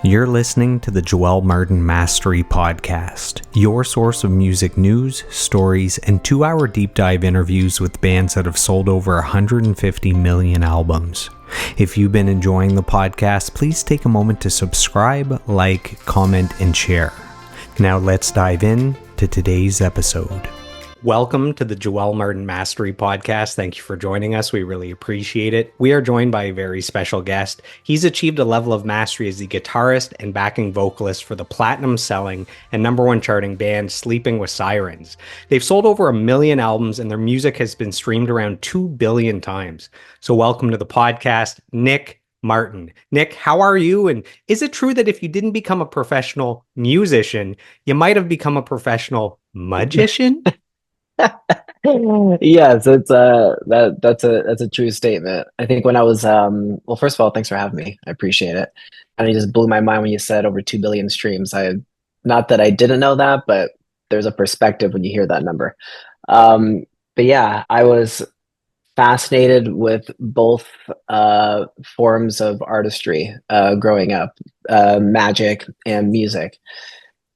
You're listening to the Joel Martin Mastery Podcast, your source of music news, stories, and 2-hour deep dive interviews with bands that have sold over 150 million albums. If you've been enjoying the podcast, please take a moment to subscribe, like, comment, and share. Now let's dive in to today's episode. Welcome to the Joel Martin Mastery Podcast. Thank you for joining us. We really appreciate it. We are joined by a very special guest. He's achieved a level of mastery as the guitarist and backing vocalist for the platinum-selling and #1 charting band Sleeping With Sirens. They've sold over 1 million albums and their music has been streamed around 2 billion times. So welcome to the podcast, Nick Martin. Nick, how are you? And is it true that if you didn't become a professional musician, you might have become a professional magician? Yes, it's that's a true statement. I think when I was well, first of all, thanks for having me. I appreciate it. And it just blew my mind when you said over 2 billion streams. Not that I didn't know that, but there's a perspective when you hear that number. But yeah, I was fascinated with both forms of artistry growing up, magic and music.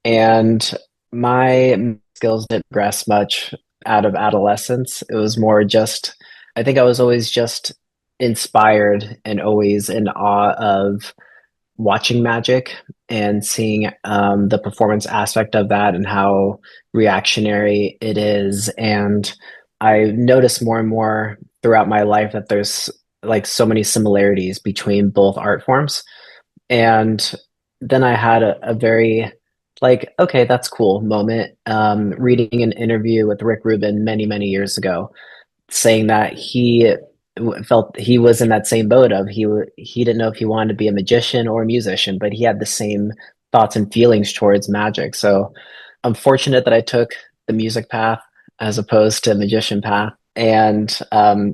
And my skills didn't progress much out of adolescence. It was more just, I think I was always just inspired and always in awe of watching magic and seeing the performance aspect of that and how reactionary it is. And I noticed more and more throughout my life that there's like so many similarities between both art forms. And then I had a very like, okay, that's cool moment. Reading an interview with Rick Rubin many years ago, saying that he felt he was in that same boat of he didn't know if he wanted to be a magician or a musician, but he had the same thoughts and feelings towards magic. So I'm fortunate that I took the music path as opposed to magician path, and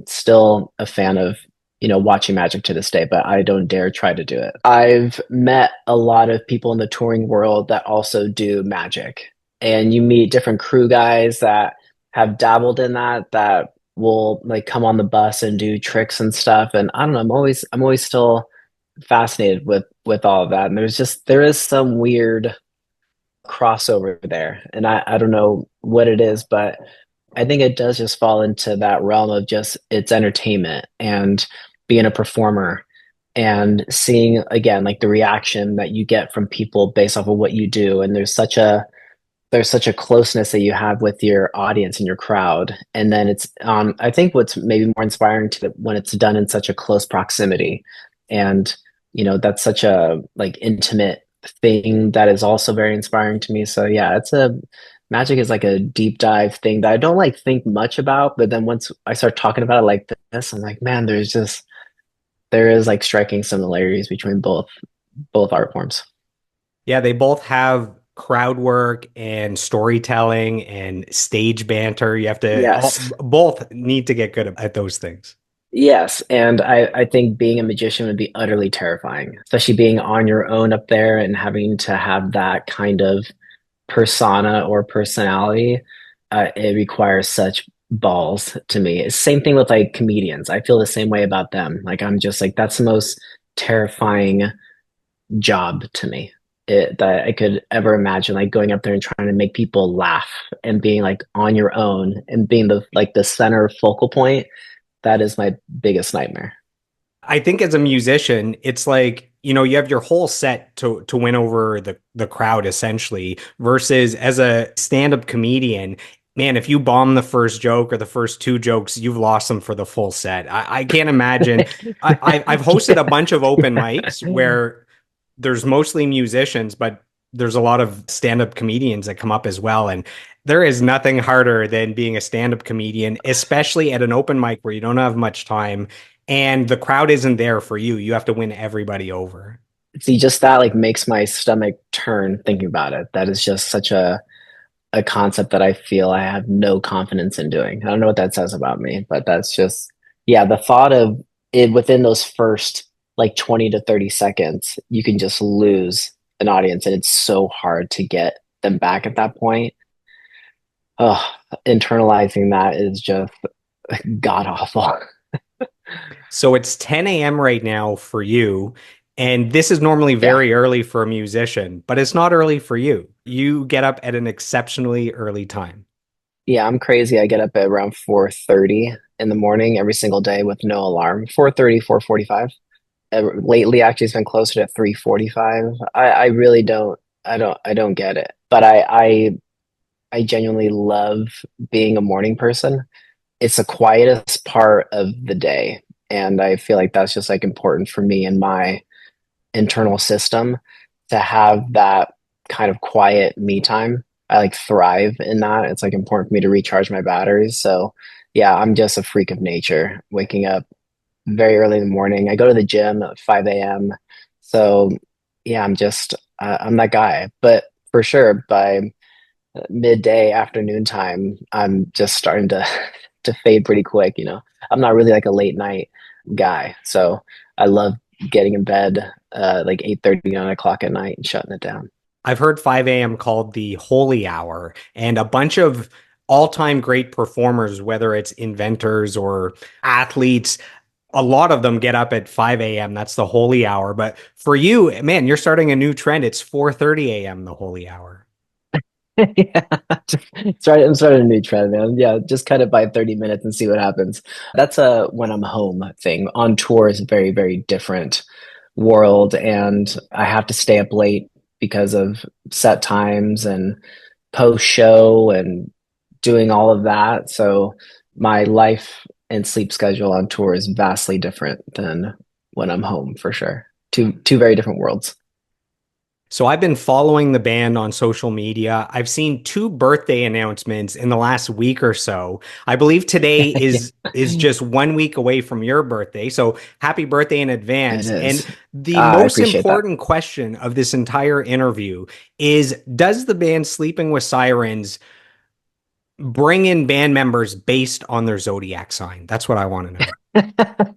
still a fan of watching magic to this day, but I don't dare try to do it. I've met a lot of people in the touring world that also do magic, and you meet different crew guys that have dabbled in that will like come on the bus and do tricks and stuff. And I don't know, I'm always still fascinated with all of that. And there is some weird crossover there. And I don't know what it is, but I think it does just fall into that realm of just it's entertainment and being a performer and seeing again like the reaction that you get from people based off of what you do. And there's such a closeness that you have with your audience and your crowd. And then it's I think what's maybe more inspiring to when it's done in such a close proximity. And that's such a like intimate thing that is also very inspiring to me. So yeah, magic is like a deep dive thing that I don't like think much about, but then once I start talking about it like this, I'm like, man, there is like striking similarities between both art forms. Yeah, they both have crowd work and storytelling and stage banter. You have to Yes. both need to get good at those things. Yes, and I think being a magician would be utterly terrifying, especially being on your own up there and having to have that kind of persona or personality. It requires such balls to me. It's same thing with like comedians. I feel the same way about them. Like I'm just like that's the most terrifying job to me that I could ever imagine. Like going up there and trying to make people laugh and being like on your own and being the center focal point. That is my biggest nightmare. I think as a musician, it's like, you have your whole set to win over the crowd essentially, versus as a stand-up comedian, man, if you bomb the first joke or the first 2 jokes, you've lost them for the full set. I can't imagine. I've hosted a bunch of open mics where there's mostly musicians, but there's a lot of stand-up comedians that come up as well. And there is nothing harder than being a stand-up comedian, especially at an open mic where you don't have much time and the crowd isn't there for you. You have to win everybody over. See, just that like makes my stomach turn thinking about it. That is just such a concept that I feel I have no confidence in doing. I don't know what that says about me, but that's just yeah, the thought of it within those first like 20 to 30 seconds, you can just lose an audience and it's so hard to get them back at that point. Oh, internalizing that is just god awful. So it's 10 a.m. right now for you. And this is normally Yeah. very early for a musician, but it's not early for you. You get up at an exceptionally early time. Yeah, I'm crazy. I get up at around 4:30 in the morning every single day with no alarm. 4:30, 4:45. Lately actually it's been closer to 3:45. I really don't get it. But I genuinely love being a morning person. It's the quietest part of the day, and I feel like that's just like important for me and my internal system to have that kind of quiet me time. I like thrive in that. It's like important for me to recharge my batteries. So yeah, I'm just a freak of nature, waking up very early in the morning. I go to the gym at 5 a.m. So yeah, I'm that guy. But for sure, by midday afternoon time, I'm just starting to to fade pretty quick, you know. I'm not really like a late night guy. So I love getting in bed like 8:30, 9 o'clock at night and shutting it down. I've heard 5 a.m. called the holy hour, and a bunch of all-time great performers, whether it's inventors or athletes, a lot of them get up at 5 a.m. That's the holy hour. But for you, man, you're starting a new trend. It's 4:30 a.m., the holy hour. Yeah, I'm starting a new trend, man. Yeah, just cut it by 30 minutes and see what happens. That's a when I'm home thing. On tour is a very, very different world, and I have to stay up late because of set times and post show and doing all of that. So my life and sleep schedule on tour is vastly different than when I'm home for sure. Two very different worlds. So I've been following the band on social media. I've seen two birthday announcements in the last week or so. I believe today Yeah, is just 1 week away from your birthday. So happy birthday in it advance. And is. the I most appreciate that. important question of this entire interview is, does the band Sleeping with Sirens bring in band members based on their zodiac sign? That's what I want to know.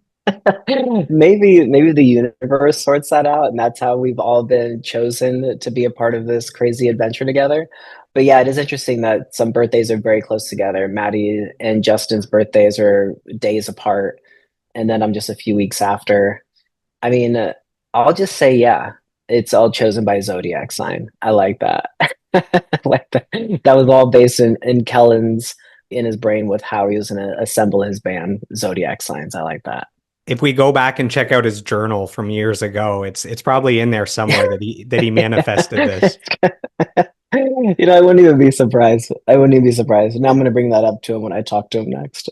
Maybe the universe sorts that out, and that's how we've all been chosen to be a part of this crazy adventure together. But yeah, it is interesting that some birthdays are very close together. Maddie and Justin's birthdays are days apart, and then I'm just a few weeks after. I mean, I'll just say, yeah, it's all chosen by zodiac sign. I like that. I like that. That was all based in Kellen's in his brain with how he was going to assemble his band, zodiac signs. I like that. If we go back and check out his journal from years ago, it's probably in there somewhere that he manifested this. You know, I wouldn't even be surprised. I wouldn't even be surprised. Now I'm going to bring that up to him when I talk to him next.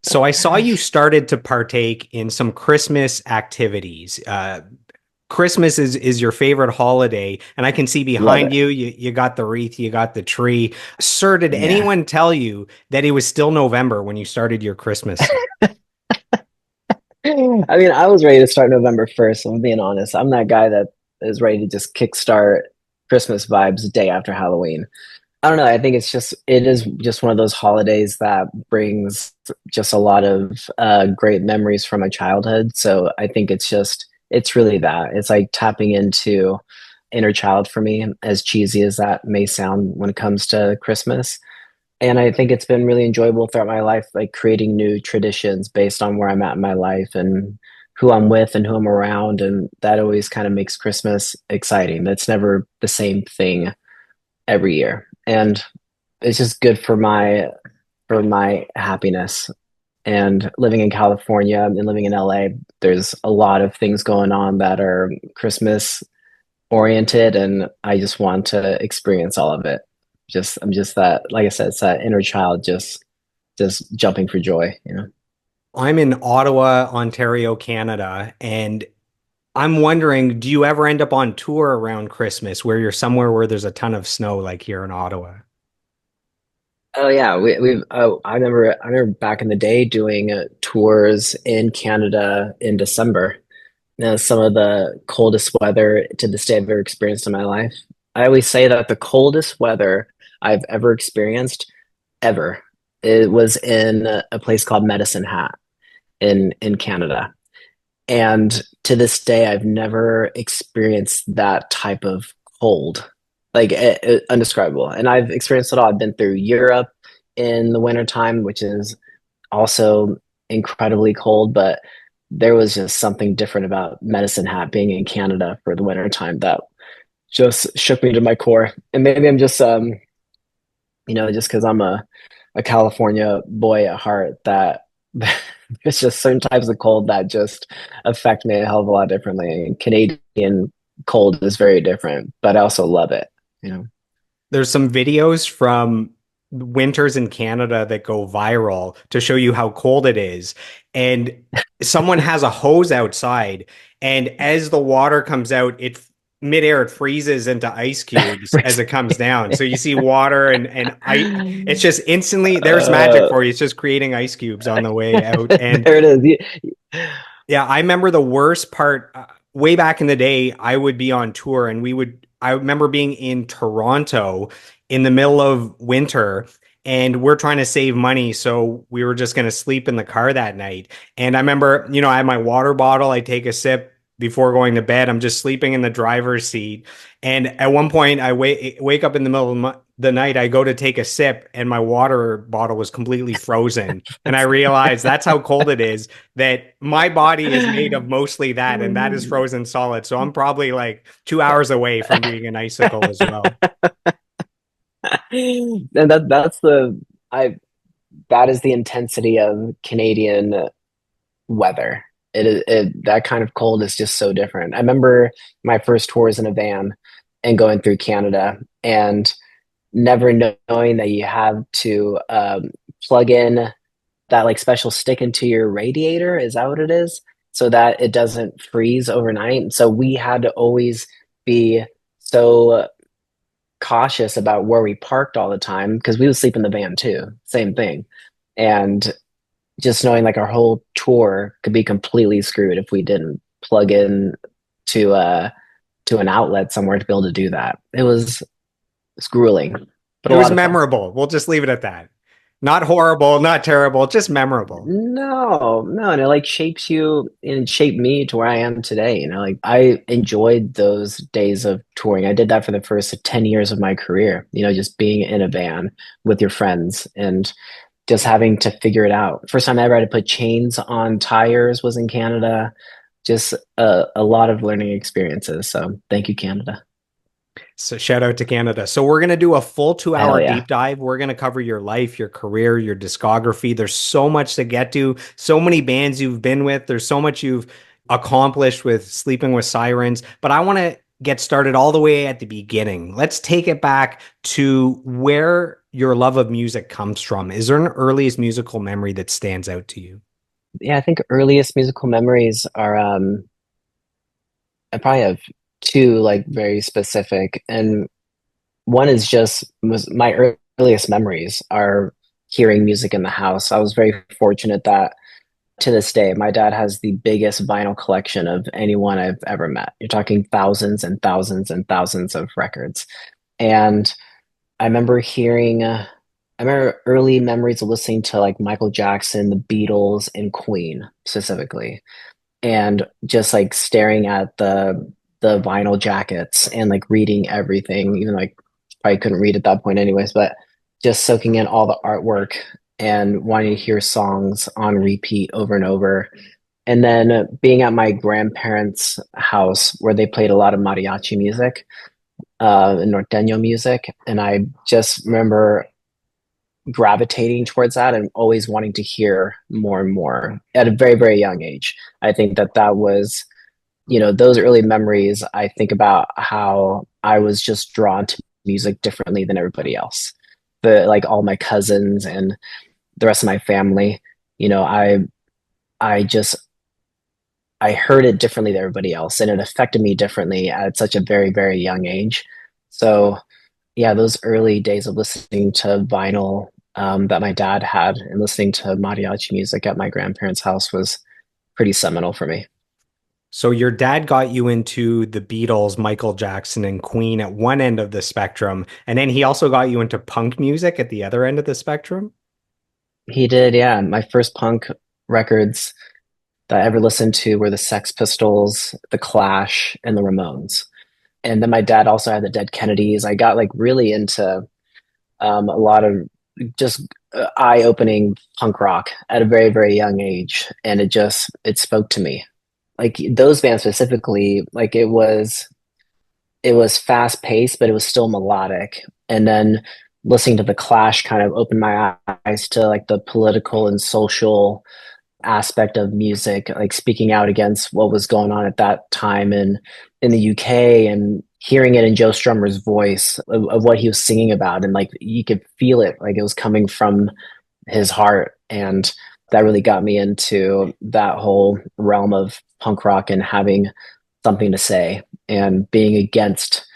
So I saw you started to partake in some Christmas activities. Christmas is your favorite holiday, and I can see Love behind it. you got the wreath, you got the tree. Sir, did Yeah. anyone tell you that it was still November when you started your Christmas stuff? I mean, I was ready to start November 1st. I'm being honest. I'm that guy that is ready to just kickstart Christmas vibes the day after Halloween. I don't know. I think it is just one of those holidays that brings just a lot of great memories from my childhood. So I think it's really that. It's like tapping into inner child for me, as cheesy as that may sound when it comes to Christmas. And I think it's been really enjoyable throughout my life, like creating new traditions based on where I'm at in my life and who I'm with and who I'm around. And that always kind of makes Christmas exciting. That's never the same thing every year. And it's just good for my happiness. And living in California and living in LA, there's a lot of things going on that are Christmas oriented, and I just want to experience all of it. I'm just that, like I said, it's that inner child just jumping for joy, you know. I'm in Ottawa, Ontario, Canada, and I'm wondering, do you ever end up on tour around Christmas where you're somewhere where there's a ton of snow, like here in Ottawa? Oh yeah, we've I remember back in the day doing tours in Canada in December. Some of the coldest weather to this day I've ever experienced in my life. I always say that the coldest weather I've ever experienced ever, it was in a place called Medicine Hat in Canada. And to this day, I've never experienced that type of cold, like undescribable. And I've experienced it all. I've been through Europe in the wintertime, which is also incredibly cold. But there was just something different about Medicine Hat being in Canada for the winter time that just shook me to my core. And maybe I'm just just because I'm a California boy at heart, that there's just certain types of cold that just affect me a hell of a lot differently. And Canadian cold is very different, but I also love it, you know. There's some videos from winters in Canada that go viral to show you how cold it is. And someone has a hose outside, and as the water comes out, midair it freezes into ice cubes as it comes down. So you see water and I it's just instantly there's magic Uh, for you. It's just creating ice cubes on the way out. And there it is. yeah, I remember the worst part way back in the day. I would be on tour and I remember being in Toronto in the middle of winter and we're trying to save money. So we were just going to sleep in the car that night. And I remember, I had my water bottle. I take a sip before going to bed. I'm just sleeping in the driver's seat. And at one point, I wake up in the middle of the night. I go to take a sip, and my water bottle was completely frozen. And I realized that's how cold it is. That my body is made of mostly that, and that is frozen solid. So I'm probably like 2 hours away from being an icicle as well. And that's the I that is the intensity of Canadian weather. That kind of cold is just so different. I remember my first tours in a van and going through Canada and never knowing that you have to plug in that like special stick into your radiator. Is that what it is? So that it doesn't freeze overnight. So we had to always be so cautious about where we parked all the time because we would sleep in the van too. Same thing. And just knowing like our whole tour could be completely screwed if we didn't plug in to to an outlet somewhere to be able to do that. It's grueling, but It a was lot of fun. memorable. We'll just leave it at that. Not horrible, not terrible, just memorable. No, and it like shapes you and shaped me to where I am today. Like I enjoyed those days of touring. I did that for the first 10 years of my career, just being in a van with your friends and just having to figure it out. First time I ever had to put chains on tires was in Canada. Just a lot of learning experiences. So thank you, Canada. So shout out to Canada. So we're going to do a full 2 hour Hell yeah. deep dive. We're going to cover your life, your career, your discography. There's so much to get to, so many bands you've been with. There's so much you've accomplished with Sleeping with Sirens. But I want to get started all the way at the beginning. Let's take it back to where your love of music comes from. Is there an earliest musical memory that stands out to you? Yeah, I think earliest musical memories are I probably have two like very specific, and one is just was my earliest memories are hearing music in the house. I was very fortunate that to this day, my dad has the biggest vinyl collection of anyone I've ever met. You're talking thousands and thousands and thousands of records. And I remember I remember early memories of listening to like Michael Jackson, the Beatles, and Queen specifically, and just like staring at the vinyl jackets and like reading everything, even like probably couldn't read at that point anyways, but just soaking in all the artwork and wanting to hear songs on repeat over and over. And then being at my grandparents' house where they played a lot of mariachi music, and norteño music. And I just remember gravitating towards that and always wanting to hear more and more at a very, very young age. I think that was, those early memories. I think about how I was just drawn to music differently than everybody else. Like all my cousins and the rest of my family, you know, I I just I heard it differently than everybody else, and it affected me differently at such a very, very young age. So yeah, those early days of listening to vinyl that my dad had and listening to mariachi music at my grandparents' house was pretty seminal for me. So your dad got you into the Beatles, Michael Jackson, and Queen at one end of the spectrum, and then he also got you into punk music at the other end of the spectrum. He did, yeah. My first punk records that I ever listened to were the Sex Pistols, the Clash, and the Ramones. And then my dad also had the Dead Kennedys. I got like really into a lot of just eye-opening punk rock at a very, very young age, and it spoke to me. Like those bands specifically, like it was fast paced, but it was still melodic. And then listening to the Clash kind of opened my eyes to like the political and social aspect of music, like speaking out against what was going on at that time in the UK, and hearing it in Joe Strummer's voice of what he was singing about, and like you could feel it, like it was coming from his heart. And that really got me into that whole realm of punk rock and having something to say and being against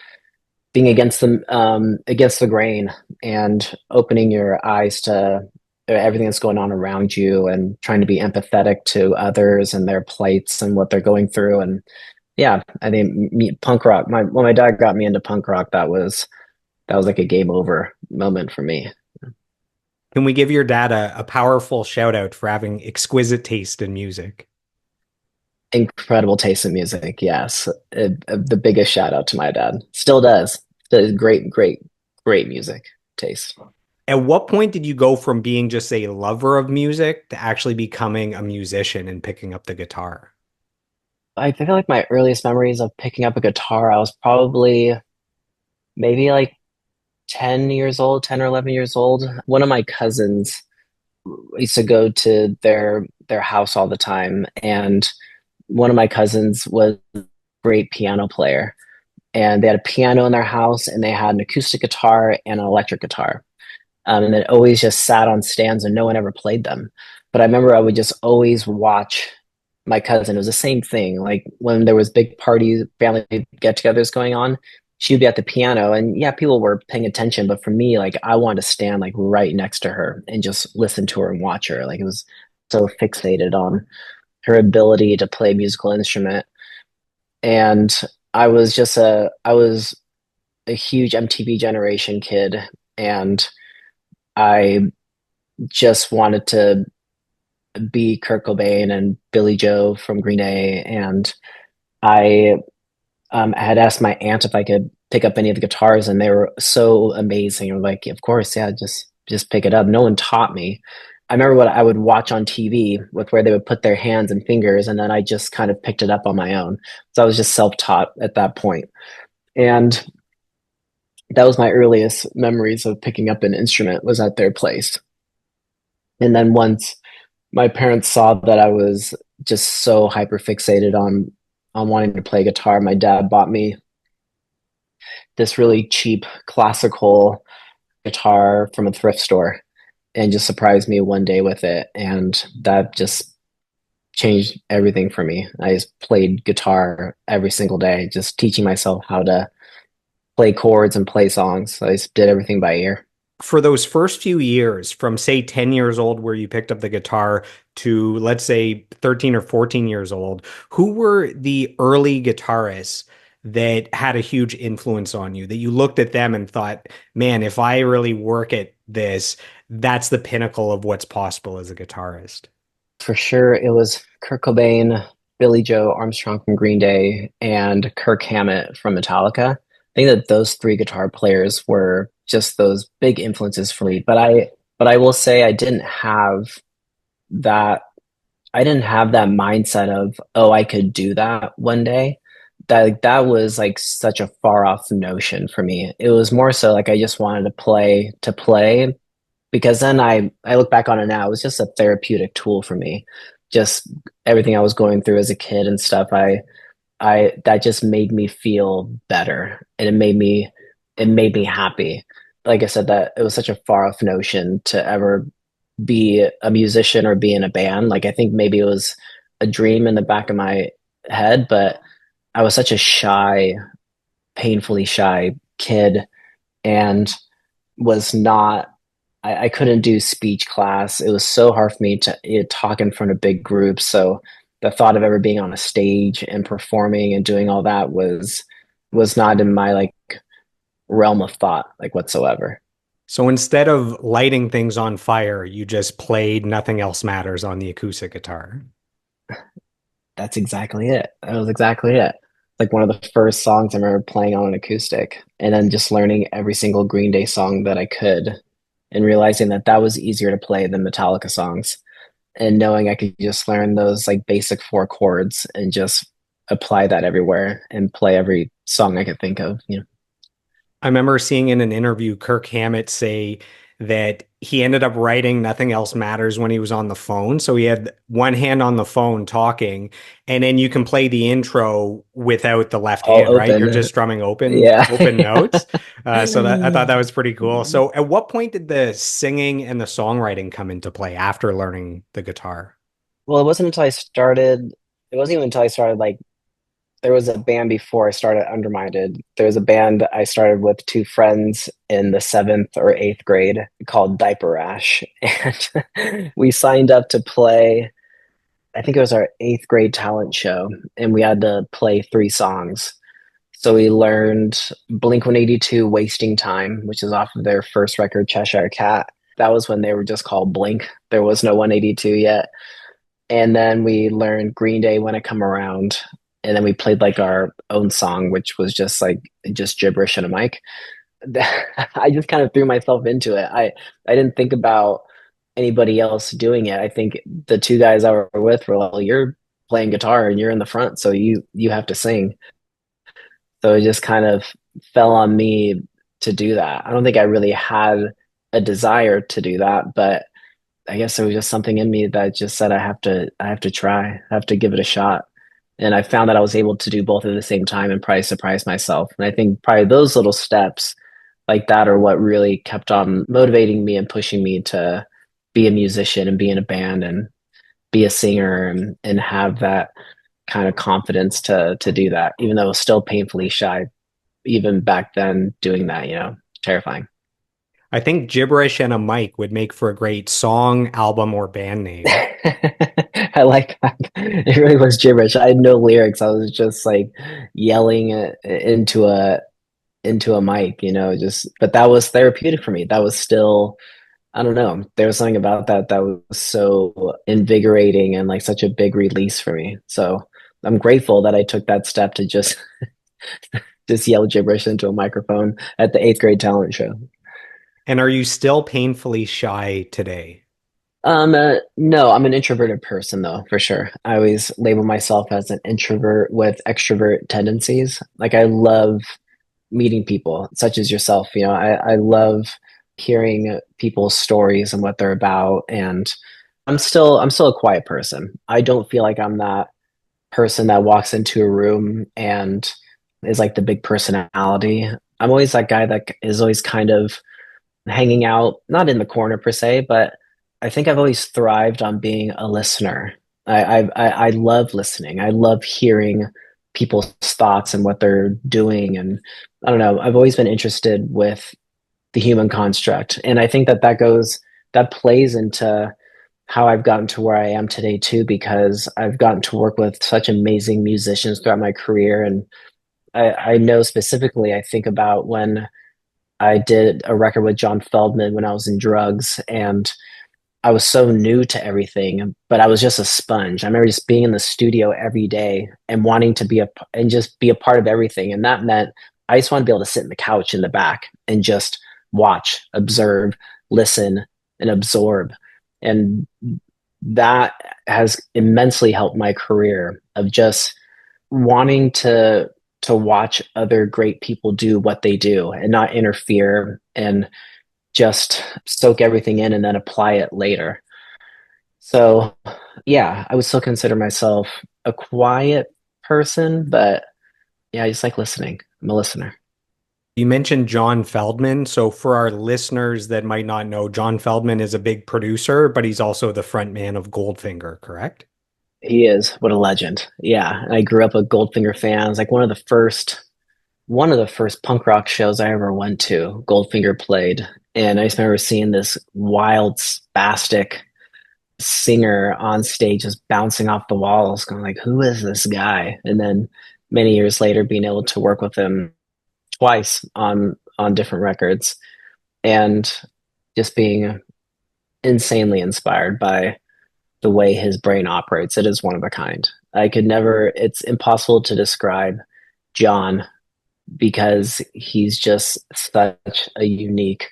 the grain, and opening your eyes to everything that's going on around you, and trying to be empathetic to others and their plights and what they're going through. And yeah, I think punk rock. When my dad got me into punk rock, that was like a game over moment for me. Can we give your dad a powerful shout out for having exquisite taste in music? Incredible taste in music. Yes, the biggest shout out to my dad. Still does. Does great, great, great music taste. At what point did you go from being just a lover of music to actually becoming a musician and picking up the guitar? I feel like my earliest memories of picking up a guitar, I was probably maybe like 10 years old, 10 or 11 years old. One of my cousins used to go to their house all the time, and one of my cousins was a great piano player. And they had a piano in their house, and they had an acoustic guitar and an electric guitar. And it always just sat on stands, and no one ever played them. But I remember I would just always watch my cousin. It was the same thing. Like when there was big parties, family get-togethers going on, she would be at the piano, and yeah, people were paying attention. But for me, like I wanted to stand like right next to her and just listen to her and watch her. Like it was so fixated on her ability to play a musical instrument. And I was a huge MTV generation kid, and I just wanted to be Kurt Cobain and Billy Joe from Green Day. And I had asked my aunt if I could pick up any of the guitars, and they were so amazing. I'm like, of course, yeah, just pick it up. No one taught me. I remember what I would watch on TV with where they would put their hands and fingers, and then I just kind of picked it up on my own. So I was just self-taught at that point. And that was my earliest memories of picking up an instrument, was at their place. And then once my parents saw that I was just so hyper fixated on wanting to play guitar, my dad bought me this really cheap classical guitar from a thrift store, and just surprised me one day with it. And that just changed everything for me. I just played guitar every single day, just teaching myself how to play chords and play songs. I just did everything by ear. For those first few years, from say 10 years old, where you picked up the guitar, to let's say 13 or 14 years old, who were the early guitarists that had a huge influence on you, that you looked at them and thought, man, if I really work at this, that's the pinnacle of what's possible as a guitarist? For sure, it was Kurt Cobain, Billy Joe Armstrong from Green Day, and Kirk Hammett from Metallica. I think that those three guitar players were just those big influences for me. But I will say that I didn't have that mindset of, oh, I could do that one day. That was like such a far off notion for me. It was more so like I just wanted to play, because then I look back on it now, it was just a therapeutic tool for me. Just everything I was going through as a kid and stuff, I that just made me feel better, and it made me happy. Like I said, that it was such a far off notion to ever be a musician or be in a band. Like I think maybe it was a dream in the back of my head, but I was such a shy, painfully shy kid, and was not I couldn't do speech class. It was so hard for me to talk in front of big groups. So the thought of ever being on a stage and performing and doing all that was not in my like realm of thought like whatsoever. So instead of lighting things on fire, you just played Nothing Else Matters on the acoustic guitar. That's exactly it. That was exactly it. Like one of the first songs I remember playing on an acoustic, and then just learning every single Green Day song that I could. and realizing that that was easier to play than Metallica songs, and knowing I could just learn those like basic four chords and just apply that everywhere and play every song I could think of, you know. I remember seeing in an interview Kirk Hammett say that he ended up writing Nothing Else Matters when he was on the phone. So he had one hand on the phone talking, and then you can play the intro without the left All hand, right? You're open. just strumming Yeah. open notes. So that I thought that was pretty cool. So at what point did the singing and the songwriting come into play after learning the guitar? Well, it wasn't even until I started like there was a band before I started Undermined. There was a band I started with two friends in the seventh or eighth grade called Diaper Rash. And we signed up to play, I think it was our eighth grade talent show, and we had to play three songs. So we learned Blink 182 Wasting Time, which is off of their first record, Cheshire Cat. That was when they were just called Blink. There was no 182 yet. And then we learned Green Day When I Come Around. And then we played like our own song, which was just like just gibberish in a mic. I just kind of threw myself into it. I didn't think about anybody else doing it. I think the two guys I were with were like, well, you're playing guitar and you're in the front, so you have to sing. So it just kind of fell on me to do that. I don't think I really had a desire to do that, but I guess there was just something in me that just said I have to try, I have to give it a shot. And I found that I was able to do both at the same time and probably surprise myself. And I think probably those little steps like that are what really kept on motivating me and pushing me to be a musician and be in a band and be a singer and have that kind of confidence to do that, even though I was still painfully shy, even back then doing that, you know, terrifying. I think gibberish and a mic would make for a great song, album, or band name. I like that. It really was gibberish. I had no lyrics. I was just like yelling into a mic, you know, just but that was therapeutic for me. That was still, I don't know. There was something about that that was so invigorating and like such a big release for me. So I'm grateful that I took that step to just yell gibberish into a microphone at the eighth grade talent show. And are you still painfully shy today? No, I'm an introverted person though, for sure. I always label myself as an introvert with extrovert tendencies. Like I love meeting people such as yourself. You know, I love hearing people's stories and what they're about. And I'm still a quiet person. I don't feel like I'm that person that walks into a room and is like the big personality. I'm always that guy that is always kind of hanging out, not in the corner per se, but I think I've always thrived on being a listener. I love listening. I love hearing people's thoughts and what they're doing, and I don't know. I've always been interested with the human construct, and I think that that plays into how I've gotten to where I am today too, because I've gotten to work with such amazing musicians throughout my career, and I know specifically. I think about when I did a record with John Feldman when I was in drugs, and I was so new to everything, but I was just a sponge. I remember just being in the studio every day and wanting to and just be a part of everything. And that meant I just wanted to be able to sit in the couch in the back and just watch, observe, listen, and absorb. And that has immensely helped my career of just wanting to watch other great people do what they do and not interfere and just soak everything in and then apply it later. So, yeah, I would still consider myself a quiet person, but yeah, I just like listening. I'm a listener. You mentioned John Feldman. So, for our listeners that might not know, John Feldman is a big producer, but he's also the front man of Goldfinger, correct? He is what a legend. Yeah, and I grew up a Goldfinger fan. It was like one of the first punk rock shows I ever went to. Goldfinger played, and I just remember seeing this wild, spastic singer on stage just bouncing off the walls, going like, "Who is this guy?" And then many years later, being able to work with him twice on different records, and just being insanely inspired by the way his brain operates. It is one of a kind. I could never. It's impossible to describe John because he's just such a unique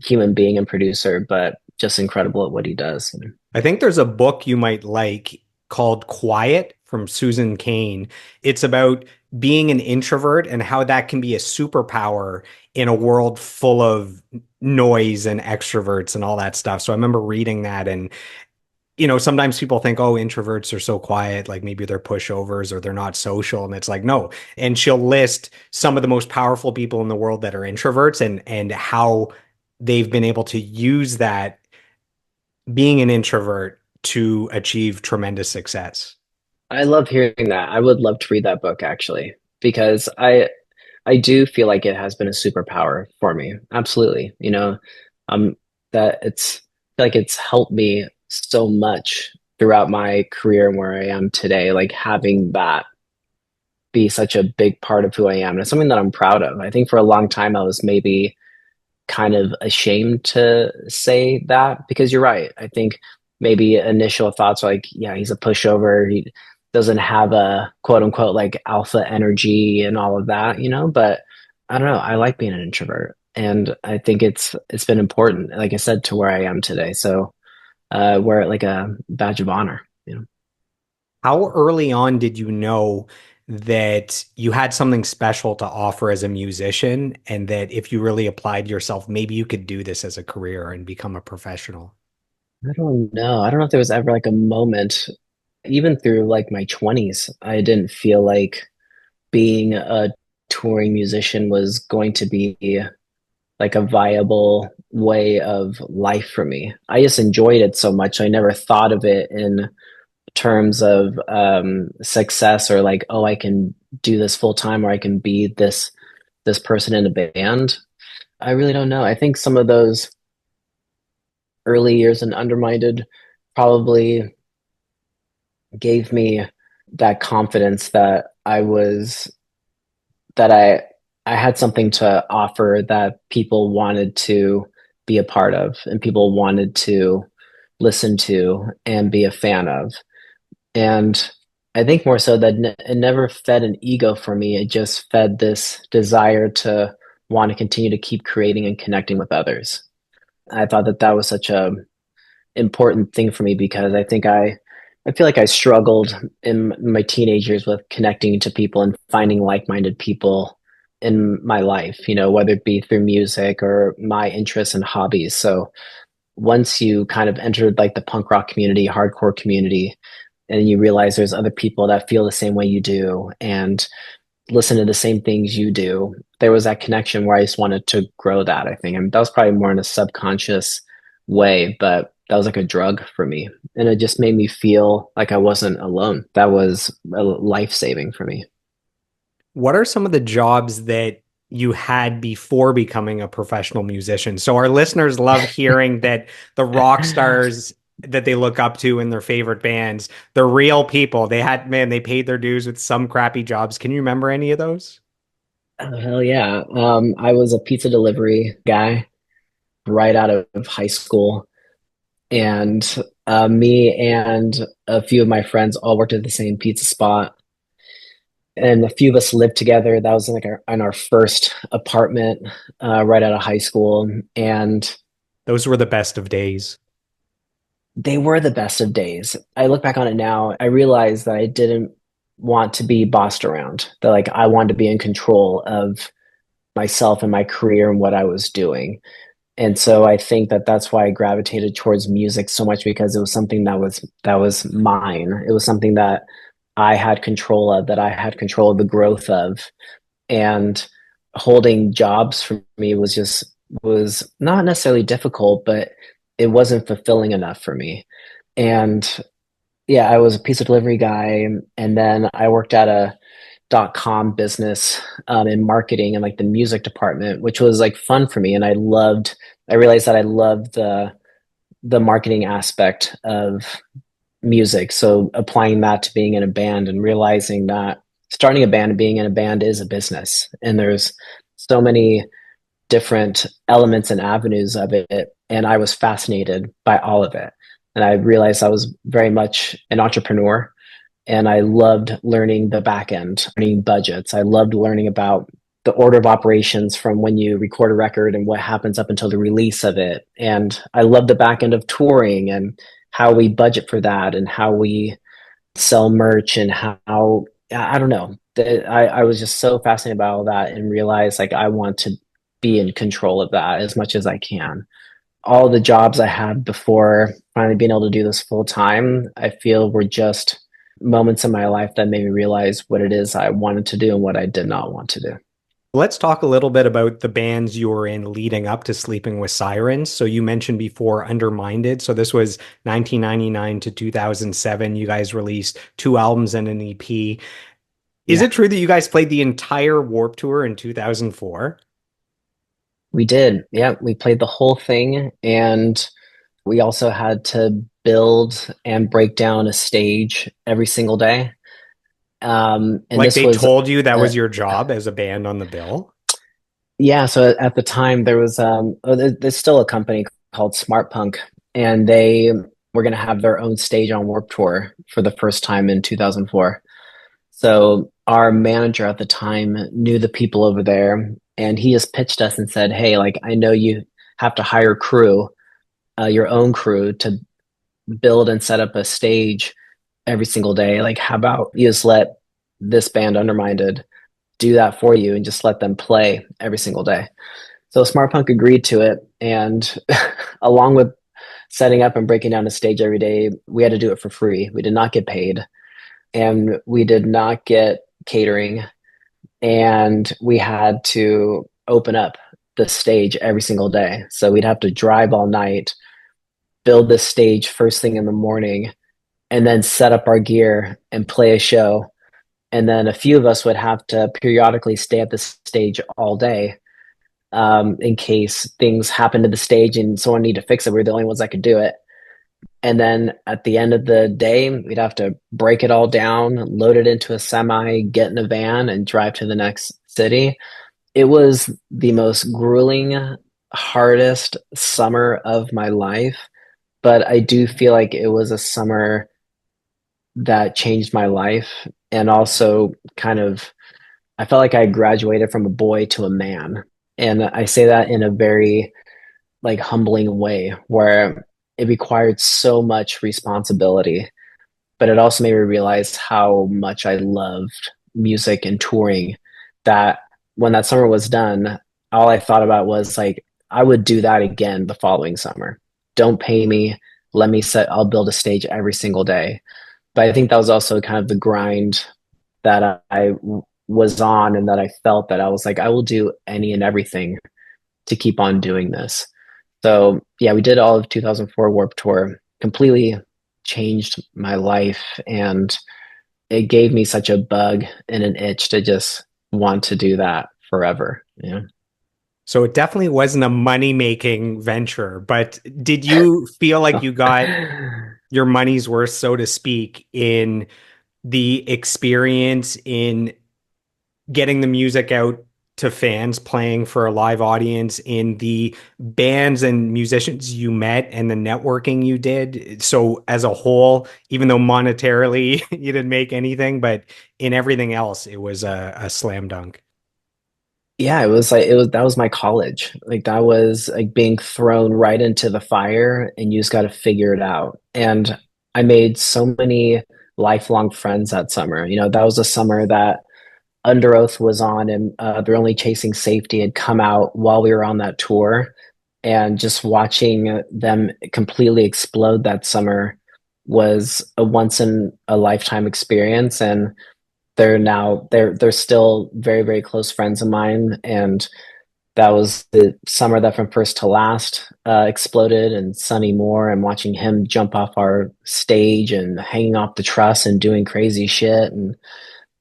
human being and producer, but just incredible at what he does. I think there's a book you might like called Quiet from Susan Cain. It's about being an introvert and how that can be a superpower in a world full of noise and extroverts and all that stuff. So I remember reading that, and sometimes people think, oh, introverts are so quiet, like maybe they're pushovers or they're not social. And it's like, no. And she'll list some of the most powerful people in the world that are introverts, and how they've been able to use that being an introvert to achieve tremendous success. I love hearing that. I would love to read that book actually, because I do feel like it has been a superpower for me. Absolutely. Um, that it's I feel like it's helped me so much throughout my career and where I am today, like having that be such a big part of who I am. And it's something that I'm proud of. I think for a long time I was maybe kind of ashamed to say that because you're right. I think maybe initial thoughts are like, yeah, he's a pushover. He doesn't have a quote unquote like alpha energy and all of that, but I don't know. I like being an introvert. And I think it's been important, like I said, to where I am today. So wear it like a badge of honor. How early on did you know that you had something special to offer as a musician, and that if you really applied yourself, maybe you could do this as a career and become a professional? I don't know. I don't know if there was ever like a moment, even through like my 20s, I didn't feel like being a touring musician was going to be like a viable way of life for me. I just enjoyed it so much. I never thought of it in terms of success or like, oh, I can do this full time or I can be this person in a band. I really don't know. I think some of those early years in Undermined probably gave me that confidence that I had something to offer that people wanted to be a part of and people wanted to listen to and be a fan of. And I think more so that it never fed an ego for me. It just fed this desire to want to continue to keep creating and connecting with others. I thought that that was such a important thing for me because I feel like I struggled in my teenage years with connecting to people and finding like-minded people in my life, whether it be through music or my interests and hobbies. So once you kind of entered like the punk rock community, hardcore community, and you realize there's other people that feel the same way you do and listen to the same things you do, there was that connection where I just wanted to grow that, I think. And that was probably more in a subconscious way, but that was like a drug for me. And it just made me feel like I wasn't alone. That was life saving for me. What are some of the jobs that you had before becoming a professional musician? So our listeners love hearing that the rock stars that they look up to in their favorite bands, they're real people. They paid their dues with some crappy jobs. Can you remember any of those? Oh, hell yeah. I was a pizza delivery guy right out of high school. And me and a few of my friends all worked at the same pizza spot. And a few of us lived together. That was like in our first apartment right out of high school. And Those were the best of days. they were the best of days. I look back on it now, I realized that I didn't want to be bossed around, that like I wanted to be in control of myself and my career and what I was doing. And so I think that that's why I gravitated towards music so much because it was something that was mine. It was something that I had control of, that I had control of the growth of. And holding jobs for me was not necessarily difficult, but it wasn't fulfilling enough for me. And yeah, I was a pizza delivery guy, and then I worked at a .com business in marketing and like the music department, which was like fun for me. And I realized that I loved the marketing aspect of music. So applying that to being in a band and realizing that starting a band and being in a band is a business. And there's so many different elements and avenues of it. And I was fascinated by all of it. And I realized I was very much an entrepreneur and I loved learning the back end, learning budgets. I loved learning about the order of operations from when you record a record and what happens up until the release of it. And I love the back end of touring and how we budget for that and how we sell merch and how I don't know. I was just so fascinated by all that and realized like I want to be in control of that as much as I can. All the jobs I had before finally being able to do this full time, I feel were just moments in my life that made me realize what it is I wanted to do and what I did not want to do. Let's talk a little bit about the bands you were in leading up to Sleeping with Sirens. So you mentioned before Underminded. So this was 1999 to 2007. You guys released two albums and an EP. Is Yeah, it true that you guys played the entire Warp Tour in 2004? we did. Yeah, we played the whole thing and we also had to build and break down a stage every single day. And Like this they was told you that uh, was your job as a band on the bill? yeah, so at the time there was there's still a company called Smart Punk, and they were going to have their own stage on Warped Tour for the first time in 2004. So our manager at the time knew the people over there, and he just pitched us and said, "Hey, like I know you have to hire crew, your own crew to build and set up a stage every single day. Like, how about you just let this band Undermined do that for you and just let them play every single day?" So Smart Punk agreed to it, and along with setting up and breaking down a stage every day, we had to do it for free. We did not get paid, and we did not get catering, and we had to open up the stage every single day. So we'd have to drive all night, build the stage first thing in the morning, and then set up our gear and play a show. And then a few of us would have to periodically stay at the stage all day in case things happened to the stage and someone needed to fix it. We were the only ones that could do it. And then at the end of the day, we'd have to break it all down, load it into a semi, get in a van, and drive to the next city. It was the most grueling, hardest summer of my life. But I do feel like it was a summer that changed my life and also kind of I felt like I graduated from a boy to a man. And I say that in a very like humbling way where it required so much responsibility, but it also made me realize how much I loved music and touring that when that summer was done, all I thought about was like I would do that again the following summer. Don't pay me, let me set I'll build a stage every single day. But I think that was also kind of the grind that I was on and that I felt that I was like, I will do any and everything to keep on doing this. So yeah, we did all of 2004 Warp Tour, completely changed my life, and it gave me such a bug and an itch to just want to do that forever. Yeah. So it definitely wasn't a money-making venture, but did you feel like you got your money's worth, so to speak, in the experience in getting the music out to fans, playing for a live audience, in the bands and musicians you met and the networking you did? So as a whole, even though monetarily you didn't make anything, but in everything else, it was a slam dunk. Yeah, it was like it was that was my college. Like that was like being thrown right into the fire and you just got to figure it out. And I made so many lifelong friends that summer. You know, that was a summer that Under Oath was on and They're Only Chasing Safety had come out while we were on that tour. And just watching them completely explode that summer was a once in a lifetime experience. And they're still very, very close friends of mine. And that was the summer that From First to Last exploded, and Sonny Moore, and watching him jump off our stage and hanging off the truss and doing crazy shit, and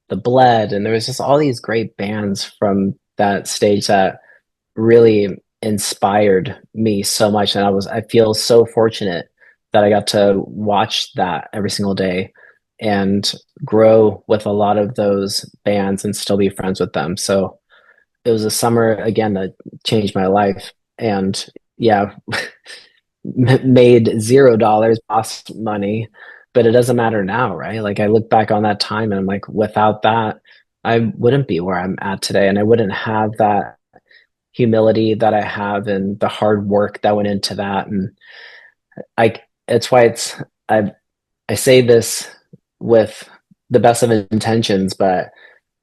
the Bled, and there was just all these great bands from that stage that really inspired me so much. And I feel so fortunate that I got to watch that every single day and grow with a lot of those bands and still be friends with them. So it was a summer again that changed my life. And yeah, made $0, lost money, but it doesn't matter now, right? Like I look back on that time and I'm like, without that, I wouldn't be where I'm at today, and I wouldn't have that humility that I have and the hard work that went into that. And I, it's why I, I say this with the best of intentions, but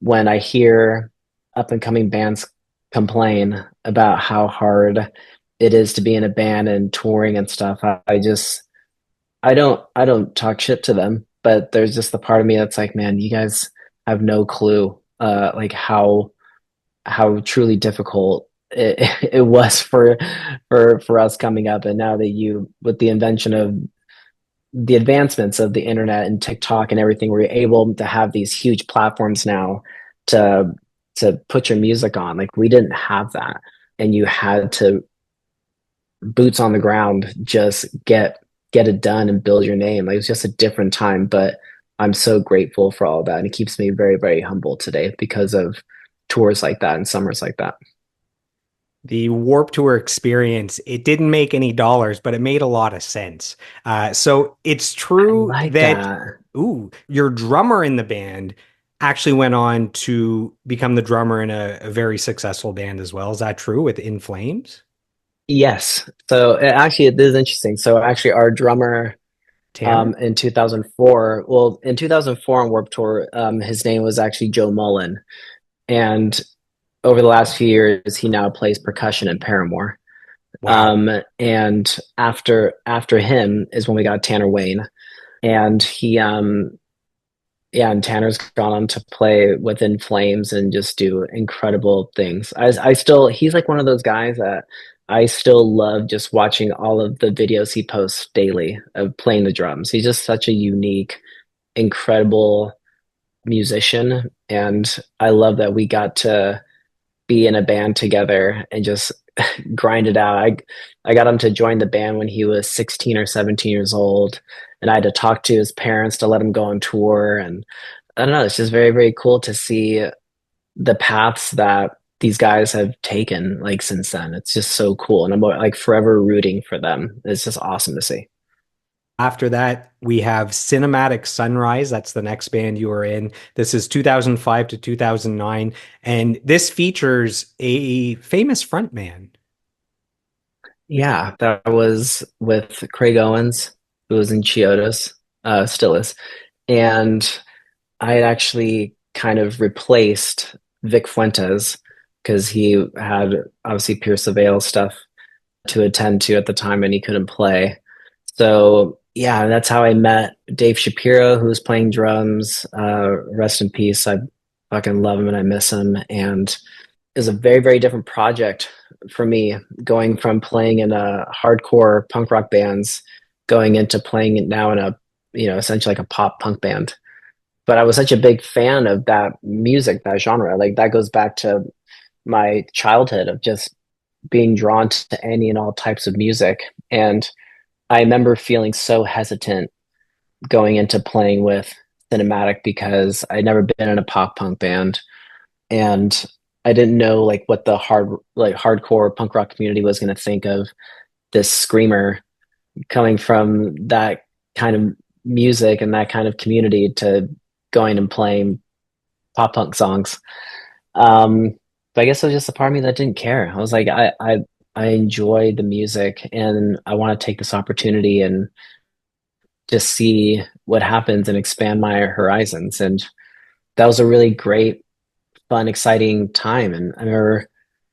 when I hear up and coming bands complain about how hard it is to be in a band and touring and stuff, I don't talk shit to them, but there's just the part of me that's like, man, you guys have no clue like how truly difficult it was for us coming up. And now that you with the invention of the advancements of the internet and TikTok and everything, we're able to have these huge platforms now to put your music on. Like we didn't have that, and you had to boots on the ground, just get it done and build your name. Like it was just a different time, but I'm so grateful for all that, and it keeps me very very humble today because of tours like that and summers like that. The Warp Tour experience, it didn't make any dollars, but it made a lot of sense. So it's I true like that, that. ooh, your drummer in the band actually went on to become the drummer in a very successful band as well. Is that true with In Flames? Yes. So actually, it is interesting. So actually, our drummer Tanner? in 2004, well, in 2004 on Warped Tour, his name was actually Joe Mullen, and over the last few years, he now plays percussion in Paramore. Wow. And after him is when we got Tanner Wayne, and he yeah, and Tanner's gone on to play within Flames and just do incredible things. I still he's like one of those guys that I still love just watching all of the videos he posts daily of playing the drums. He's just such a unique, incredible musician, and I love that we got to be in a band together and just grind it out. I got him to join the band when he was 16 or 17 years old, and I had to talk to his parents to let him go on tour. And I don't know, it's just very, very cool to see the paths that these guys have taken like since then. It's just so cool. And I'm like forever rooting for them. It's just awesome to see. After that, we have Cinematic Sunrise. That's the next band you were in. This is 2005 to 2009. And this features a famous frontman. Yeah, that was with Craig Owens, who was in Chiodos, still is. And I had actually kind of replaced Vic Fuentes because he had obviously Pierce the Veil stuff to attend to at the time and he couldn't play. So yeah, that's how I met Dave Shapiro, who was playing drums. Rest in peace. I fucking love him and I miss him. And it was a very, very different project for me, going from playing in a hardcore punk rock bands, going into playing it now in a, essentially like a pop punk band. But I was such a big fan of that music, that genre. Like that goes back to my childhood of just being drawn to any and all types of music. And I remember feeling so hesitant going into playing with Cinematic because I'd never been in a pop punk band and I didn't know like what the hardcore punk rock community was going to think of this screamer coming from that kind of music and that kind of community to going and playing pop punk songs. But I guess it was just a part of me that didn't care. I was like, I enjoy the music and I want to take this opportunity and just see what happens and expand my horizons. And that was a really great, fun, exciting time. And I remember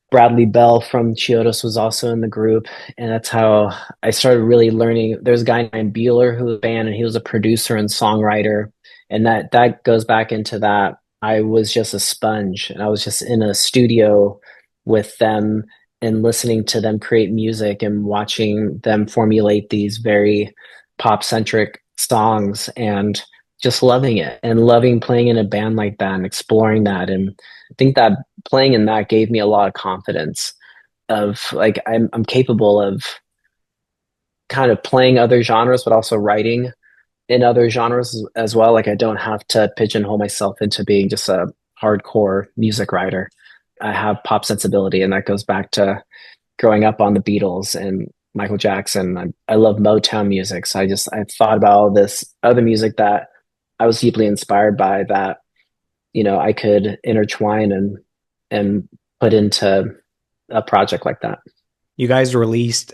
Bradley Bell from Chiodos was also in the group, and that's how I started really learning. There's a guy named Bueller who was a band, and he was a producer and songwriter, and that goes back into that. I was just a sponge, and I was just in a studio with them and listening to them create music and watching them formulate these very pop centric songs and just loving it and loving playing in a band like that and exploring that. And I think that playing in that gave me a lot of confidence of like I'm capable of kind of playing other genres but also writing in other genres as well. Like I don't have to pigeonhole myself into being just a hardcore music writer. I have pop sensibility, and that goes back to growing up on the Beatles and Michael Jackson. I love Motown music, so I thought about all this other music that I was deeply inspired by that I could intertwine and put into a project like that. You guys released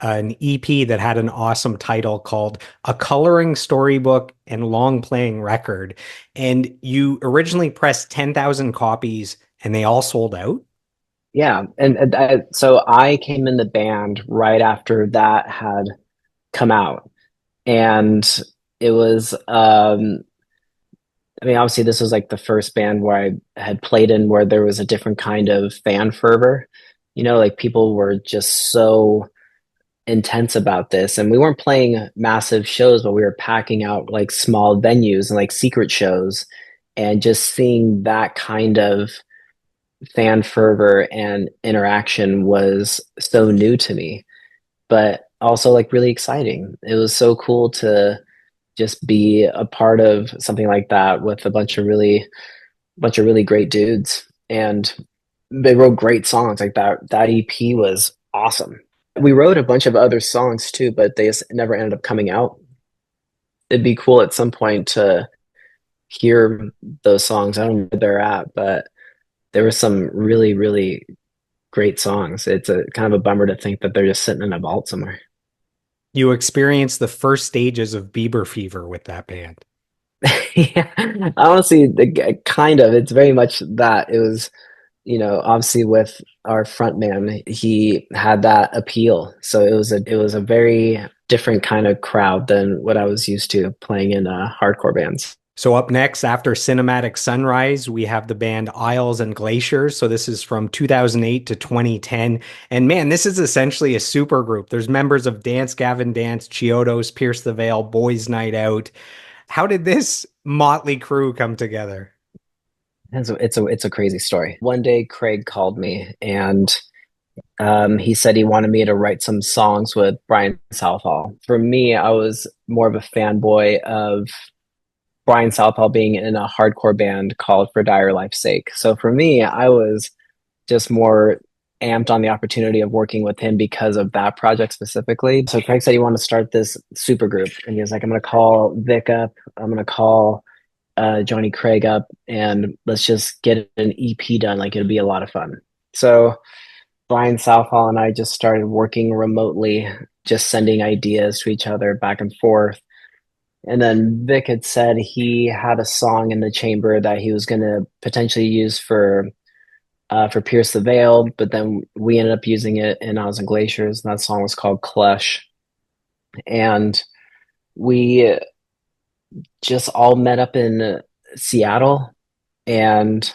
an EP that had an awesome title called A Coloring Storybook and Long Playing Record. And you originally pressed 10,000 copies and they all sold out. Yeah, so I came in the band right after that had come out, and it was I mean, obviously this was like the first band where I had played in where there was a different kind of fan fervor. Like people were just so intense about this, and we weren't playing massive shows, but we were packing out like small venues and like secret shows, and just seeing that kind of fan fervor and interaction was so new to me, but also like really exciting. It was so cool to just be a part of something like that with a bunch of really great dudes, and they wrote great songs. Like that EP was awesome. We wrote a bunch of other songs too, but they just never ended up coming out. It'd be cool at some point to hear those songs. I don't know where they're at, but there were some really, really great songs. It's a kind of a bummer to think that they're just sitting in a vault somewhere. You experienced the first stages of Bieber fever with that band. Yeah, honestly, kind of. It's very much that. It was, obviously with our front man, he had that appeal. So it was a very different kind of crowd than what I was used to playing in hardcore bands. So up next, after Cinematic Sunrise, we have the band Isles and Glaciers. So this is from 2008 to 2010. And man, this is essentially a super group. There's members of Dance Gavin Dance, Chiodos, Pierce the Veil, Boys Night Out. How did this motley crew come together? And so it's a crazy story. One day, Craig called me and he said he wanted me to write some songs with Brian Southall. For me, I was more of a fanboy of Brian Southall being in a hardcore band called For Dire Life's Sake. So for me, I was just more amped on the opportunity of working with him because of that project specifically. So Craig said he wanted to start this super group, and he was like, "I'm going to call Vic up. I'm going to call Johnny Craig up, and let's just get an EP done. Like it'll be a lot of fun." So Brian Southall and I just started working remotely, just sending ideas to each other back and forth. And then Vic had said he had a song in the chamber that he was going to potentially use for Pierce the Veil, but then we ended up using it in Isles and Glaciers, and that song was called Clush. And we just all met up in Seattle and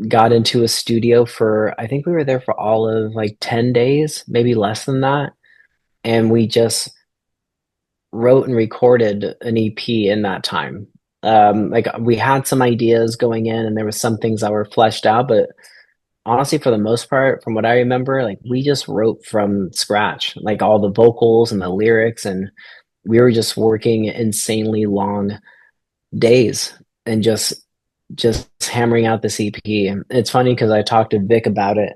got into a studio for, I think we were there for all of like 10 days, maybe less than that. And we just wrote and recorded an EP in that time. Like we had some ideas going in, and there was some things that were fleshed out, but honestly, for the most part, from what I remember, like we just wrote from scratch, like all the vocals and the lyrics, and we were just working insanely long days and just hammering out this EP. It's funny because I talked to Vic about it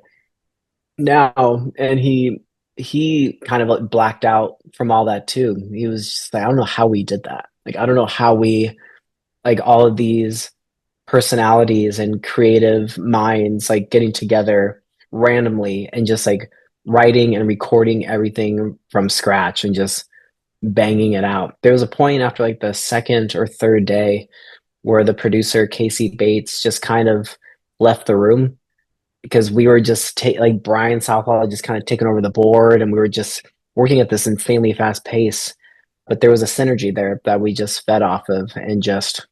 now, and he kind of like blacked out from all that too. He was just like, I don't know how we did that. Like I don't know how we like all of these personalities and creative minds like getting together randomly and just like writing and recording everything from scratch and just banging it out. There was a point after like the second or third day where the producer Casey Bates just kind of left the room because we were just like Brian Southall had just kind of taken over the board, and we were just working at this insanely fast pace. But there was a synergy there that we just fed off of and just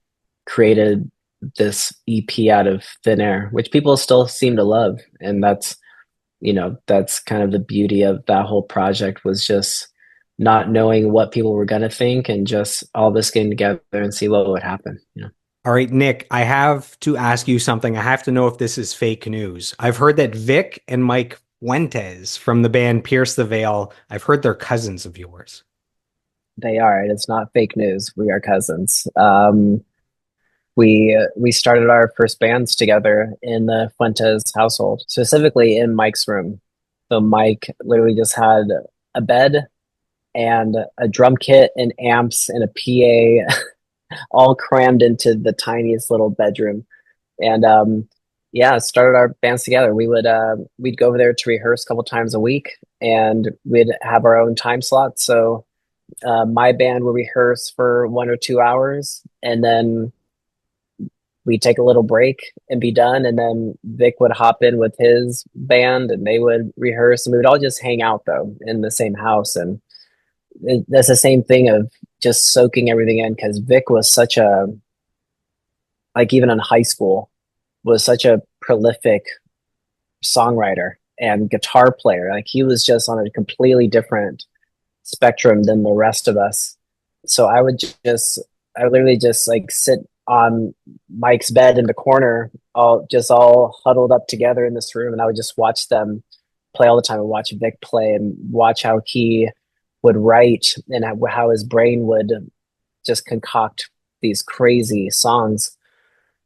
created this EP out of thin air, which people still seem to love. And that's kind of the beauty of that whole project, was just not knowing what people were going to think and just all this getting together and see what would happen. All right, Nick, I have to ask you something. I have to know if this is fake news. I've heard that Vic and Mike Fuentes from the band Pierce the Veil, I've heard they're cousins of yours. They are. It's not fake news. We are cousins. We started our first bands together in the Fuentes household, specifically in Mike's room. So Mike literally just had a bed and a drum kit and amps and a PA all crammed into the tiniest little bedroom. And yeah, started our bands together. We'd go over there to rehearse a couple times a week, and we'd have our own time slots. So my band would rehearse for 1 or 2 hours, and then we'd take a little break and be done. And then Vic would hop in with his band, and they would rehearse, and we would all just hang out though in the same house. And that's the same thing of just soaking everything in, because Vic was such a, like, even in high school, was such a prolific songwriter and guitar player. Like, he was just on a completely different spectrum than the rest of us. So I would literally just like sit on Mike's bed in the corner, all huddled up together in this room, and I would just watch them play all the time, and watch Vic play, and watch how he would write, and how his brain would just concoct these crazy songs.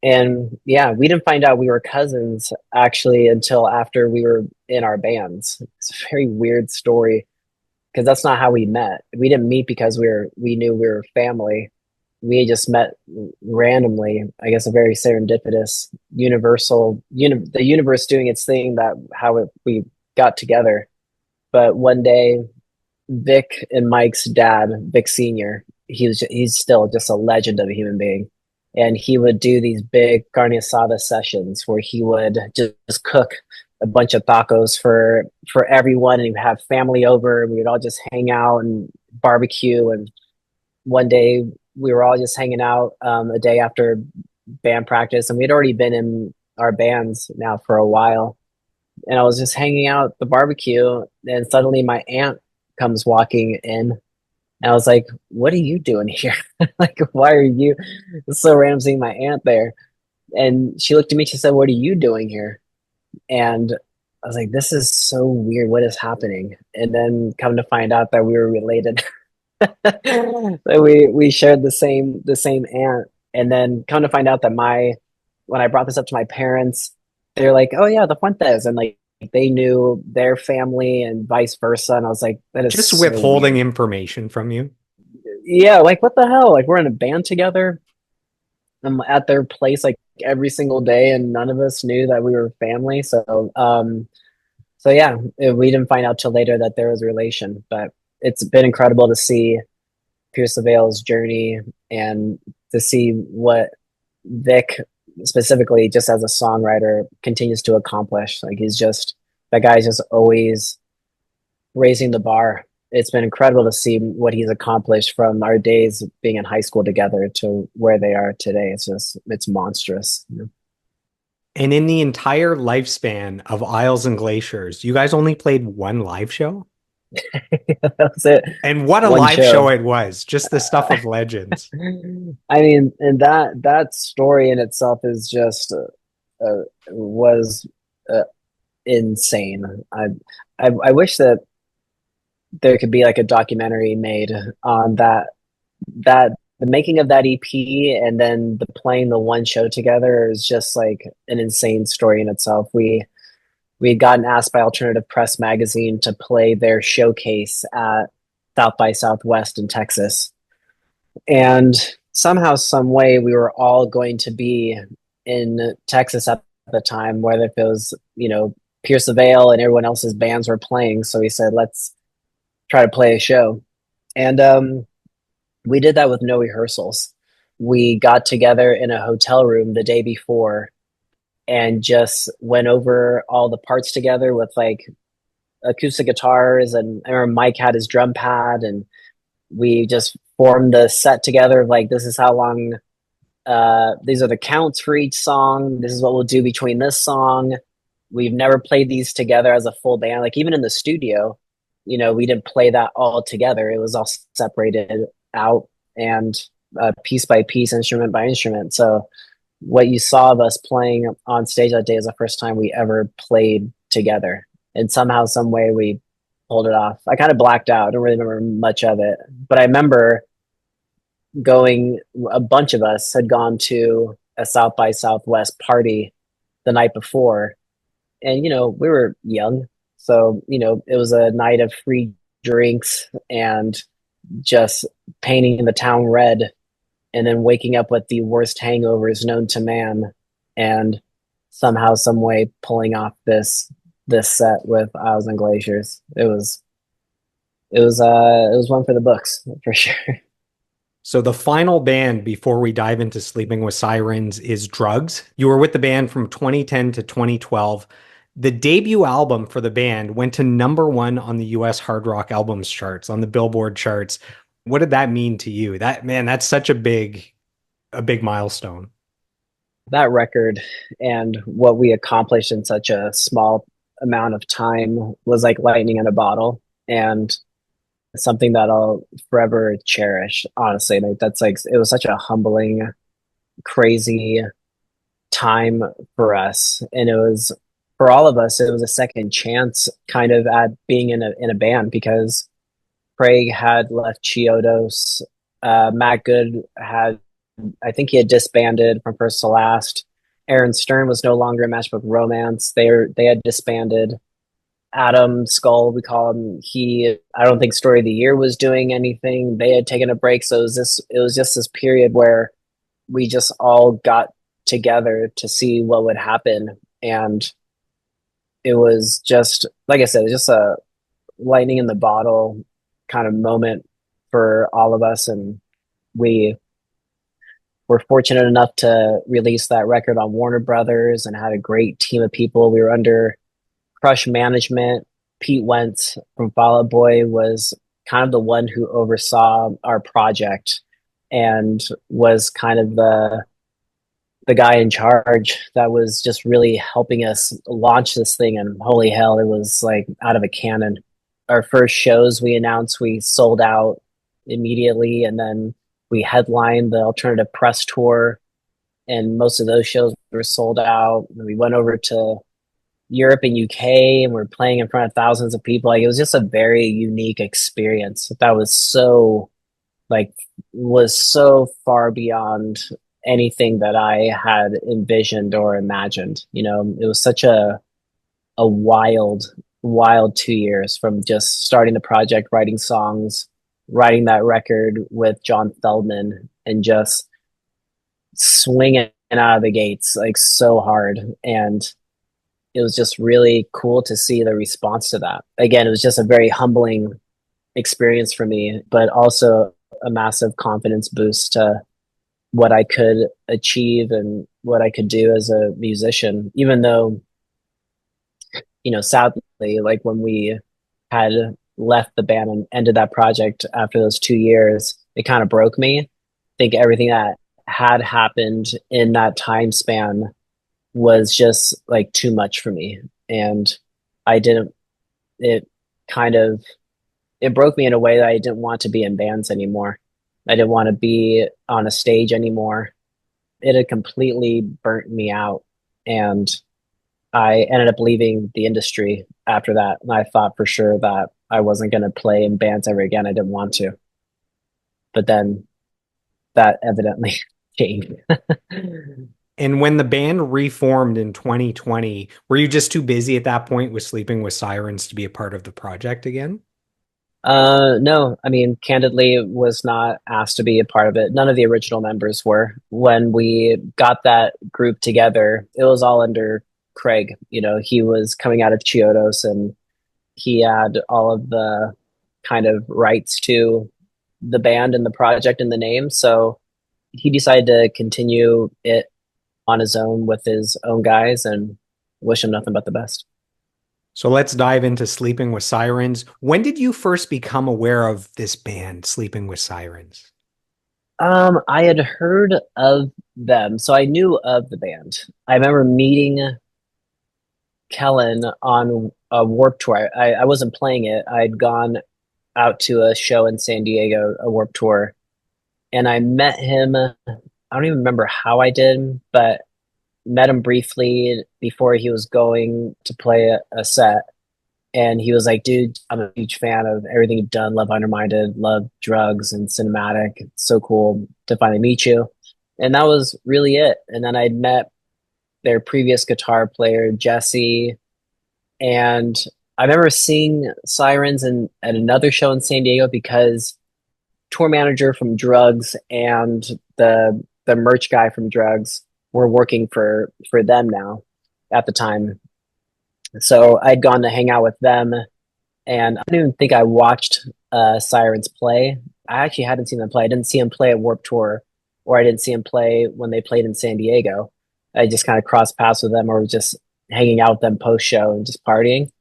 And yeah, we didn't find out we were cousins actually until after we were in our bands. It's a very weird story, because that's not how we met. We didn't meet because we knew we were family. We just met randomly. I guess a very serendipitous, the universe doing its thing, that we got together. But one day, Vic and Mike's dad, Vic Senior, he's still just a legend of a human being, and he would do these big carne asada sessions where he would just cook a bunch of tacos for everyone, and he'd have family over, and we would all just hang out and barbecue. And one day we were all just hanging out, a day after band practice, and we'd already been in our bands now for a while, and I was just hanging out at the barbecue, and suddenly my aunt comes walking in, and I was like, "What are you doing here? Like, why are you?" It's so random seeing my aunt there. And she looked at me. She said, "What are you doing here?" And I was like, "This is so weird. What is happening?" And then come to find out that we were related. That we shared the same aunt. And then come to find out that my when I brought this up to my parents, they're like, "Oh yeah, the Fuentes," and like they knew their family and vice versa. And I was like, "That is Just so withholding weird." information from you. Yeah, like what the hell? Like, we're in a band together. I'm at their place like every single day, and none of us knew that we were family. So yeah, we didn't find out till later that there was a relation. But it's been incredible to see Pierce LaVale's journey, and to see what Vic, specifically just as a songwriter, continues to accomplish. Like, that guy's just always raising the bar. It's been incredible to see what he's accomplished from our days being in high school together to where they are today. It's monstrous. And in the entire lifespan of Isles and Glaciers, you guys only played one live show? That was it. And what a One live show show. it was. Just the stuff of legends. I mean, and that story in itself is just was uh, insane. I wish that there could be like a documentary made on that the making of that EP, and then the playing the one show together is just like an insane story in itself. We had gotten asked by Alternative Press magazine to play their showcase at South by Southwest in Texas, and somehow, some way, we were all going to be in Texas at the time, whether if it was, Pierce the Veil and everyone else's bands were playing. So we said, let's try to play a show. And we did that with no rehearsals. We got together in a hotel room the day before and just went over all the parts together with like acoustic guitars. And I remember Mike had his drum pad, and we just formed the set together. Like, this is how long, these are the counts for each song. This is what we'll do between this song. We've never played these together as a full band. Like, even in the studio, we didn't play that all together. It was all separated out, and piece by piece, instrument by instrument. So what you saw of us playing on stage that day is the first time we ever played together. And somehow, some way, we pulled it off. I kind of blacked out. I don't really remember much of it, but I remember a bunch of us had gone to a South by Southwest party the night before, and we were young, so it was a night of free drinks and just painting the town red, and then waking up with the worst hangovers known to man, and somehow, some way, pulling off this set with Isles and Glaciers. It was one for the books for sure. So the final band before we dive into Sleeping with Sirens is Drugs. You were with the band from 2010 to 2012. The debut album for the band went to #1 on the US hard rock albums charts, on the Billboard charts. What did that mean to you? That man, that's such a big milestone. That record and what we accomplished in such a small amount of time was like lightning in a bottle, and something that I'll forever cherish. Honestly, like that's like it was such a humbling, crazy time for us, and it was for all of us. It was a second chance, kind of, at being in a band because Craig had left Chiodos. Matt Good had, I think he had disbanded from first to last. Aaron Stern was no longer in Matchbook Romance. They had disbanded. Adam Skull, we call him. I don't think Story of the Year was doing anything. They had taken a break, so it was just this period where we just all got together to see what would happen, and it was just like I said, it's just a lightning in the bottle kind of moment for all of us, and we were fortunate enough to release that record on Warner Brothers and had a great team of people. We were under Crush management. Pete Wentz from Fall Out Boy was kind of the one who oversaw our project and was kind of the guy in charge that was just really helping us launch this thing. And holy hell, it was like out of a cannon. Our first shows we announced we sold out immediately, and then we headlined the alternative press tour, and most of those shows were sold out. And we went over to Europe and UK, and we're playing in front of thousands of people. Like, it was just a very unique experience that was so far beyond anything that I had envisioned or imagined. It was such a wild 2 years, from just starting the project, writing songs, writing that record with John Feldman, and just swinging out of the gates like so hard. And it was just really cool to see the response to that. Again, it was just a very humbling experience for me, but also a massive confidence boost to what I could achieve and what I could do as a musician. Even though, sadly, like when we had left the band and ended that project after those 2 years, it kind of broke me. I think everything that had happened in that time span was just like too much for me. And I didn't, it kind of, it broke me in a way that I didn't want to be in bands anymore. I didn't want to be on a stage anymore. It had completely burnt me out. And I ended up leaving the industry after that. And I thought for sure that I wasn't going to play in bands ever again. I didn't want to. But then that evidently changed. And when the band reformed in 2020, were you just too busy at that point with Sleeping with Sirens to be a part of the project again? No, I mean, candidly, was not asked to be a part of it. None of the original members were. When we got that group together, it was all under Craig. He was coming out of Chiodos, and he had all of the kind of rights to the band and the project and the name. So he decided to continue it on his own with his own guys, and wish him nothing but the best. So let's dive into Sleeping with Sirens. When did you first become aware of this band, Sleeping with Sirens? I had heard of them, so I knew of the band. I remember meeting Kellen on a Warp Tour. I wasn't playing it. I'd gone out to a show in San Diego, a Warp Tour, and I met him. I don't even remember how I did, but met him briefly before he was going to play a set. And he was like, dude, I'm a huge fan of everything you've done. Love Underminded, love Drugs and Cinematic. It's so cool to finally meet you. And that was really it. And then I'd met their previous guitar player, Jesse. And I remember seeing Sirens at another show in San Diego because tour manager from Drugs and the merch guy from Drugs were working for them now at the time. So I'd gone to hang out with them, and I don't even think I watched Sirens play. I actually hadn't seen them play. I didn't see them play at Warped Tour, or I didn't see them play when they played in San Diego. I just kind of crossed paths with them, or was just hanging out with them post show and just partying.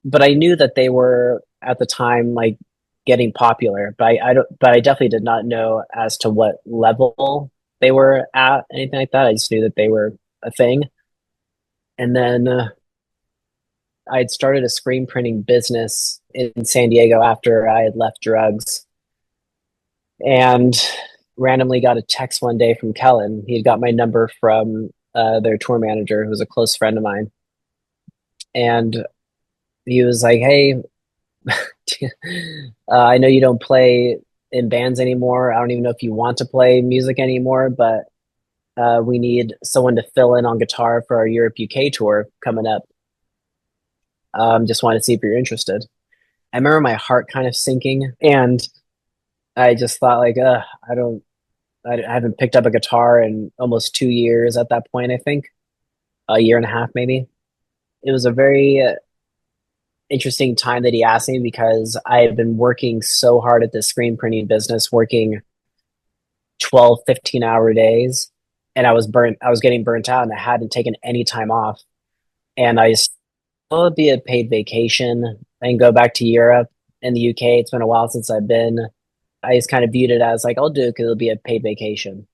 But I knew that they were at the time like getting popular, but I don't. But I definitely did not know as to what level they were at, anything like that. I just knew that they were a thing. And then I had started a screen printing business in San Diego after I had left drugs, and randomly got a text one day from Kellen. He had got my number from their tour manager, who was a close friend of mine, and he was like, "Hey, I know you don't play in bands anymore. I don't even know if you want to play music anymore, but we need someone to fill in on guitar for our Europe UK tour coming up. Just want to see if you're interested." I remember my heart kind of sinking, and I just thought like, I don't, I haven't picked up a guitar in almost 2 years at that point. I think a year and a half, maybe. It was a very interesting time that he asked me because I had been working so hard at this screen printing business, working 12, 15-hour days, and I was getting burnt out, and I hadn't taken any time off. And I just thought it'd be a paid vacation and go back to Europe and the UK. It's been a while since I've been. I just kind of viewed it as like, I'll do it because it'll be a paid vacation.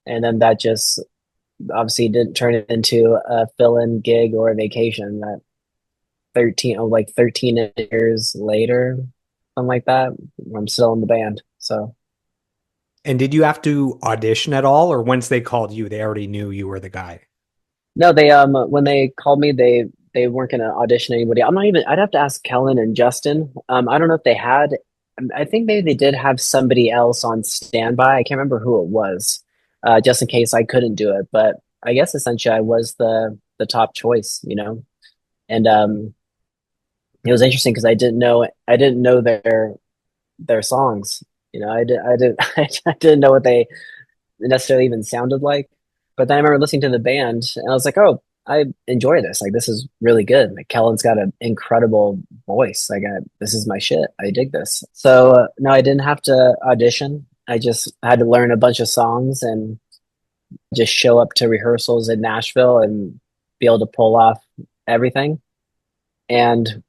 And then that just obviously didn't turn it into a fill-in gig or a vacation. That 13 years later, something like that, I'm still in the band. So And did you have to audition at all, or once they called you, they already knew you were the guy? no, they when they called me, they weren't going to audition anybody. I'm not even. I'd have to ask Kellen and Justin. I don't know if they had. I think maybe they did have somebody else on standby. I can't remember who it was, just in case I couldn't do it. But I guess essentially I was the top choice, you know. And it was interesting because I didn't know their songs. You know, I did I didn't know what they necessarily even sounded like. But then I remember listening to the band and I was like, oh, I enjoy this. Like, this is really good. Like, Kellen's got an incredible voice. This is my shit. I dig this. So, no, I didn't have to audition. I just had to learn a bunch of songs and just show up to rehearsals in Nashville and be able to pull off everything. And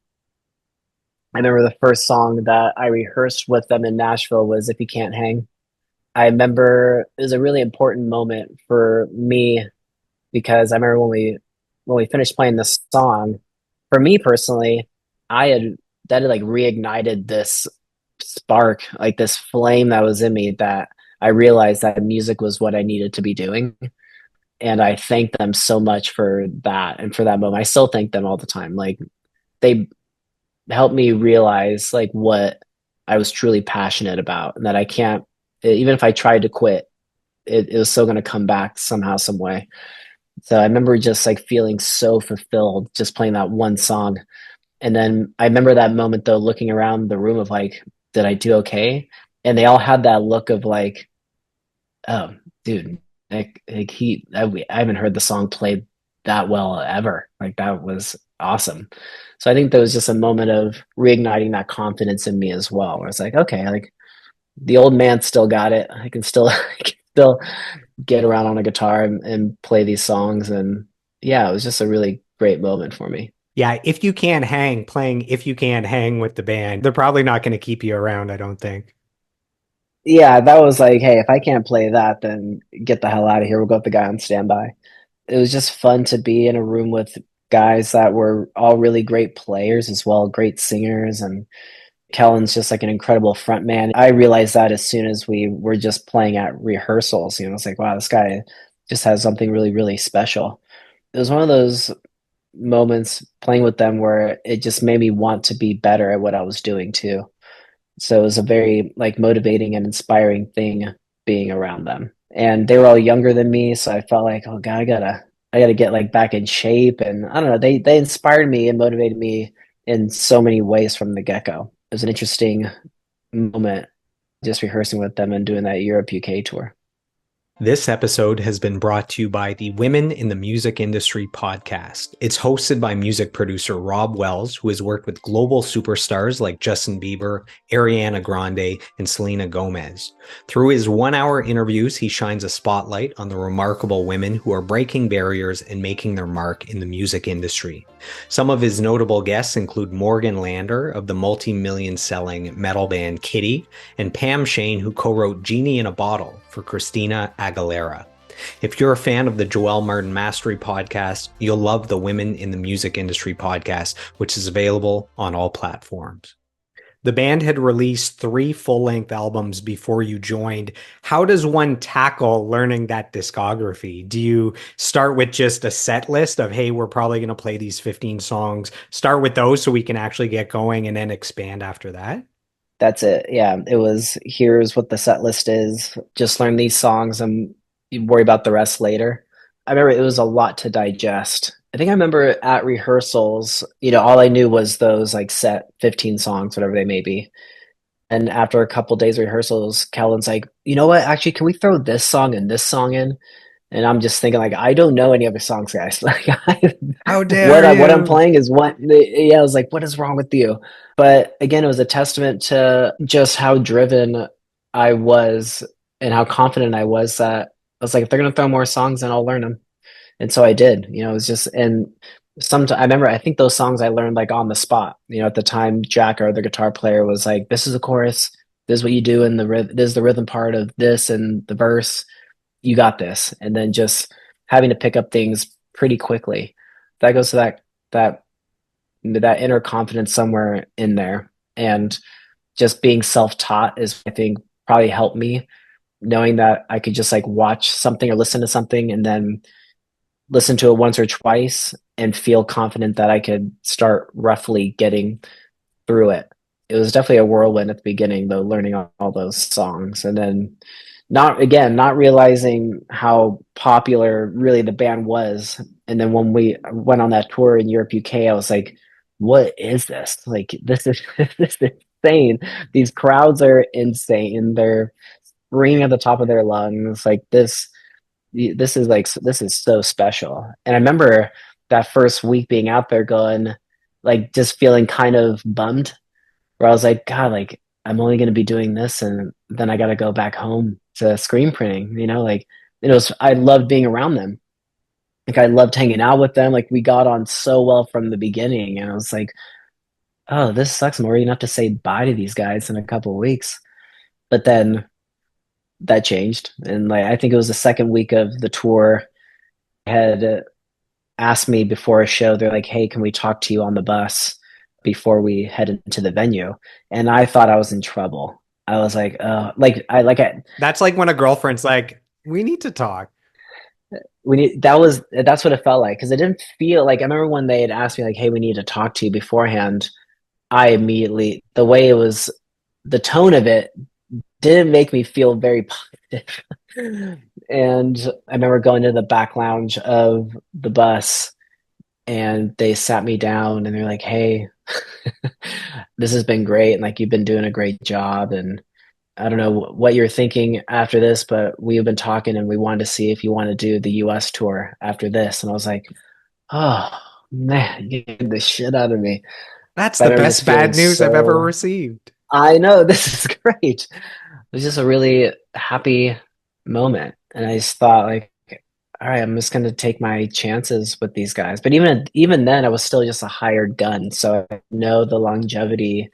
I remember the first song that I rehearsed with them in Nashville was If You Can't Hang. I remember it was a really important moment for me because I remember when we finished playing the song, for me personally, I had that had like reignited this spark, like this flame that was in me that I realized that music was what I needed to be doing. And I thank them so much for that and for that moment. I still thank them all the time. Like they helped me realize like what I was truly passionate about and that I can't, even if I tried to quit, it was still going to come back somehow, some way. So I remember just like feeling so fulfilled just playing that one song. And then I remember that moment though, looking around the room of like, did I do okay? And they all had that look of like, oh, dude, I haven't heard the song played that well ever. Like that was awesome. So I think there was just a moment of reigniting that confidence in me as well. Where it's like, okay, like the old man still got it. I can still, I can still get around on a guitar and play these songs. And yeah, it was just a really great moment for me. Yeah, if you can't hang, playing If You Can't Hang with the band, they're probably not going to keep you around, I don't think. Yeah, that was like, hey, if I can't play that, then get the hell out of here. We'll go with the guy on standby. It was just fun to be in a room with guys that were all really great players as well, great singers, and Kellen's just like an incredible front man. I realized that as soon as we were just playing at rehearsals, you know, it's like, wow, this guy just has something really, really special. It was one of those moments playing with them where it just made me want to be better at what I was doing too. So it was a very like motivating and inspiring thing being around them. And they were all younger than me, so I felt like, oh God, I gotta get like back in shape. And I don't know, they inspired me and motivated me in so many ways from the get-go. It was an interesting moment just rehearsing with them and doing that Europe UK tour. This episode has been brought to you by the Women in the Music Industry podcast. It's hosted by music producer Rob Wells, who has worked with global superstars like Justin Bieber, Ariana Grande, and Selena Gomez. Through his 1 hour interviews, he shines a spotlight on the remarkable women who are breaking barriers and making their mark in the music industry. Some of his notable guests include Morgan Lander of the multi-million selling metal band Kitty, and Pam Shane, who co-wrote Genie in a Bottle for Christina Aguilera. If you're a fan of the Joel Martin Mastery podcast, you'll love the Women in the Music Industry podcast, which is available on all platforms. The band had released 3 full-length albums before you joined. How does one tackle learning that discography? Do you start with just a set list of, hey, we're probably going to play these 15 songs, start with those so we can actually get going, and then expand after that? That's it. Yeah, it was here's what the set list is. Just learn these songs and you worry about the rest later. I remember it was a lot to digest. I think I remember at rehearsals, all I knew was those like set 15 songs, whatever they may be. And after a couple days of rehearsals, Kellen's like, you know what? Actually, can we throw this song and this song in? And I'm just thinking like, I don't know any other songs, guys. Like, How what dare what I'm you? playing is what. Yeah, I was like, what is wrong with you? But again, it was a testament to just how driven I was and how confident I was that I was like, if they're gonna throw more songs, then I'll learn them. And so I did. It was just and sometimes I remember I think those songs I learned like on the spot. At the time, Jack, our other guitar player, was like, "This is the chorus. This is what you do in the rhythm. This is the rhythm part of this and the verse. You got this." And then just having to pick up things pretty quickly. That goes to that that inner confidence somewhere in there, and just being self-taught is, I think, probably helped me knowing that I could just like watch something or listen to something and then listen to it once or twice and feel confident that I could start roughly getting through it. It was definitely a whirlwind at the beginning, though, learning all those songs. And then not realizing how popular really the band was. And then when we went on that tour in Europe, UK, I was like, what is this? Like, this is this is insane. These crowds are insane. They're screaming at the top of their lungs. Like this is so special. And I remember that first week being out there going, like, just feeling kind of bummed, where I was like, God, like, I'm only going to be doing this and then I got to go back home to screen printing. Like, I loved being around them. Like, I loved hanging out with them. Like, we got on so well from the beginning, and I was like, oh, this sucks. I'm already gonna have to say bye to these guys in a couple of weeks. But then that changed, and like, I think it was the second week of the tour, had asked me before a show. They're like, hey, can we talk to you on the bus before we head into the venue? And I thought I was in trouble. I was like, That's like when a girlfriend's like, we need to talk. that's what it felt like, because it didn't feel like, I remember when they had asked me like, hey, we need to talk to you beforehand. I immediately, the way it was, the tone of it didn't make me feel very positive. And I remember going to the back lounge of the bus, and they sat me down and they're like, hey, this has been great, and like, you've been doing a great job, and I don't know what you're thinking after this, but we've been talking and we wanted to see if you want to do the US tour after this. And I was like, oh man, you get the shit out of me. That's But I the remember just best feeling bad news I've ever so, received. I know this is great. It was just a really happy moment. And I just thought like, all right, I'm just going to take my chances with these guys. But even then, I was still just a hired gun. So I know the longevity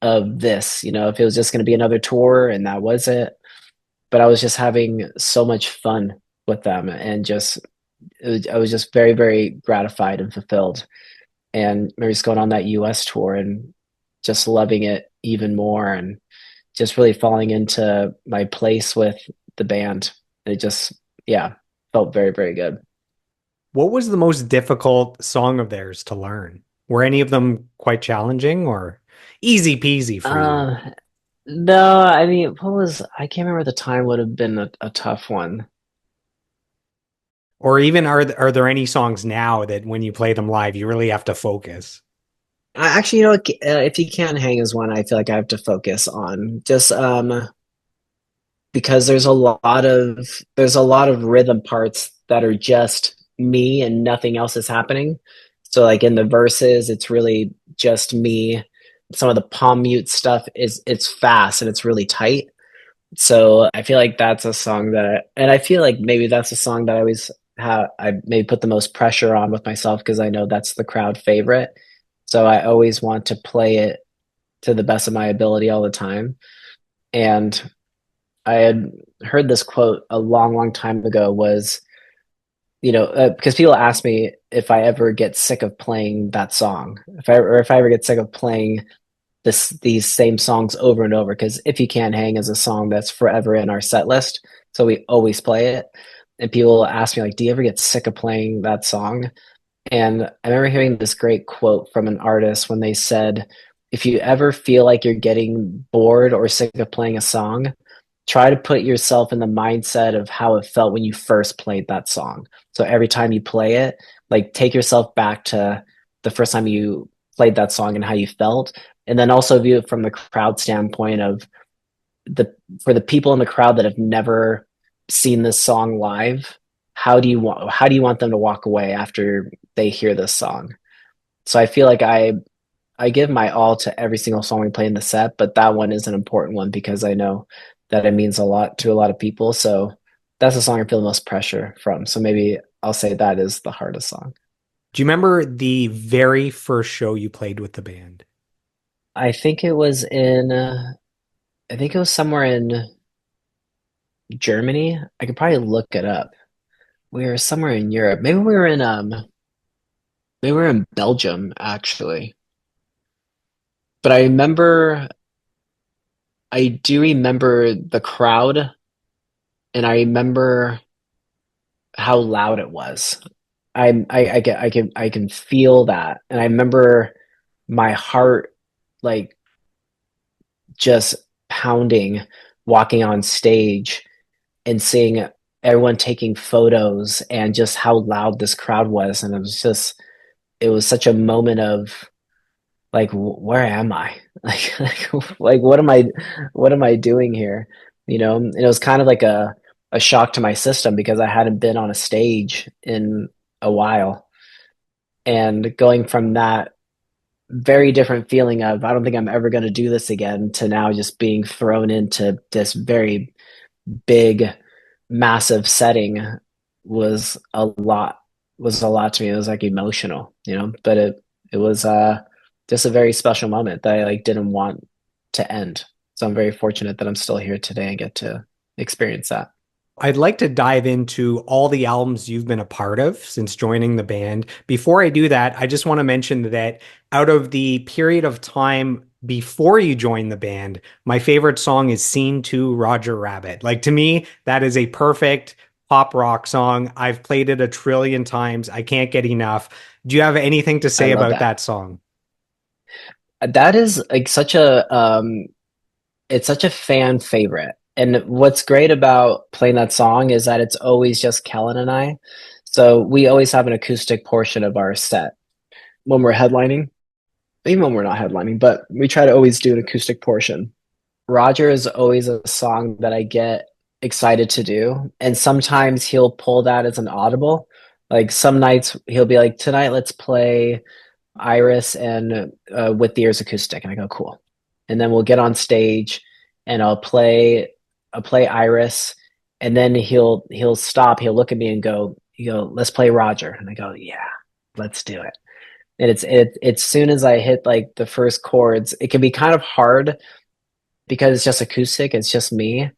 of this, if it was just going to be another tour and that was it. But I was just having so much fun with them, and I was just very, very gratified and fulfilled. And maybe just going on that US tour and just loving it even more, and just really falling into my place with the band. It just, yeah, felt very, very good. What was the most difficult song of theirs to learn? Were any of them quite challenging or easy peasy for you? Uh, no, I mean, I can't remember, the time would have been a tough one. Or even are there any songs now that when you play them live, you really have to focus? Actually, if you can hang is one I feel like I have to focus on. Just because there's a lot of rhythm parts that are just me and nothing else is happening. So like in the verses, it's really just me. Some of the palm mute stuff is it's fast and it's really tight. So I feel like that's a song and I feel like maybe that's a song that I always have, I maybe put the most pressure on with myself because I know that's the crowd favorite. So I always want to play it to the best of my ability all the time. And I had heard this quote a long, long time ago was, because people ask me if I ever get sick of playing that song, if I ever get sick of playing these same songs over and over. Because If You Can't Hang is a song that's forever in our set list, so we always play it. And people ask me like, "Do you ever get sick of playing that song?" And I remember hearing this great quote from an artist when they said, "If you ever feel like you're getting bored or sick of playing a song, try to put yourself in the mindset of how it felt when you first played that song. So every time you play it, like take yourself back to the first time you played that song and how you felt. And then also view it from the crowd standpoint of the for the people in the crowd that have never seen this song live, how do you want them to walk away after they hear this song?" So I feel like I give my all to every single song we play in the set, but that one is an important one because I know that it means a lot to a lot of people. So that's the song I feel the most pressure from. So maybe I'll say that is the hardest song. Do you remember the very first show you played with the band? I think it was in, I think it was somewhere in Germany. I could probably look it up. We were somewhere in Europe. Maybe we were in Belgium actually. But I do remember the crowd and I remember how loud it was. I can feel that, and I remember my heart like just pounding walking on stage and seeing everyone taking photos and just how loud this crowd was, and it was such a moment of like where am I like what am I doing here, and it was kind of like a shock to my system because I hadn't been on a stage in a while, and going from that very different feeling of I don't think I'm ever going to do this again to now just being thrown into this very big massive setting was a lot was a lot to me. It was like emotional, but it was just a very special moment that I like didn't want to end. So I'm very fortunate that I'm still here today and get to experience that. I'd like to dive into all the albums you've been a part of since joining the band. Before I do that, I just want to mention that out of the period of time before you joined the band, my favorite song is Scene 2 Roger Rabbit. Like to me, that is a perfect pop rock song. I've played it a trillion times. I can't get enough. Do you have anything to I say love about that. that song? That is like it's such a fan favorite. And what's great about playing that song is that it's always just Kellen and I. So we always have an acoustic portion of our set when we're headlining, even when we're not headlining, but we try to always do an acoustic portion. Roger is always a song that I get excited to do. And sometimes he'll pull that as an audible. Like some nights he'll be like, tonight let's play Iris and With the Ears acoustic. And I go, cool. And then we'll get on stage and I'll play Iris. And then he'll stop, he'll look at me and go, let's play Roger. And I go, yeah, let's do it. And it's soon as I hit like the first chords, it can be kind of hard because it's just acoustic, it's just me.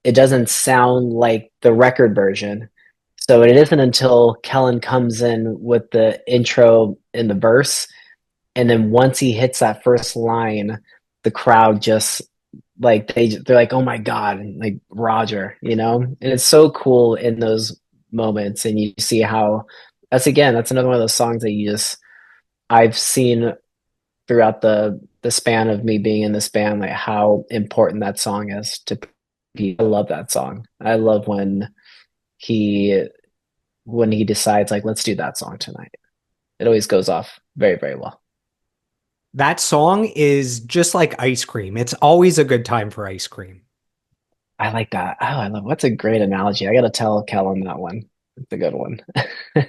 It doesn't sound like the record version. So it isn't until Kellen comes in with the intro in the verse, and then once he hits that first line, the crowd just like they're like, "Oh my God," like Roger. And it's so cool in those moments, and you see how that's another one of those songs that I've seen throughout the span of me being in this band, like how important that song is to people. I love that song. I love he when he decides like let's do that song tonight. It always goes off very, very well. That song is just like ice cream. It's always a good time for ice cream. I like that. Oh, I love what's a great analogy. I gotta tell Kellen that one. It's a good one.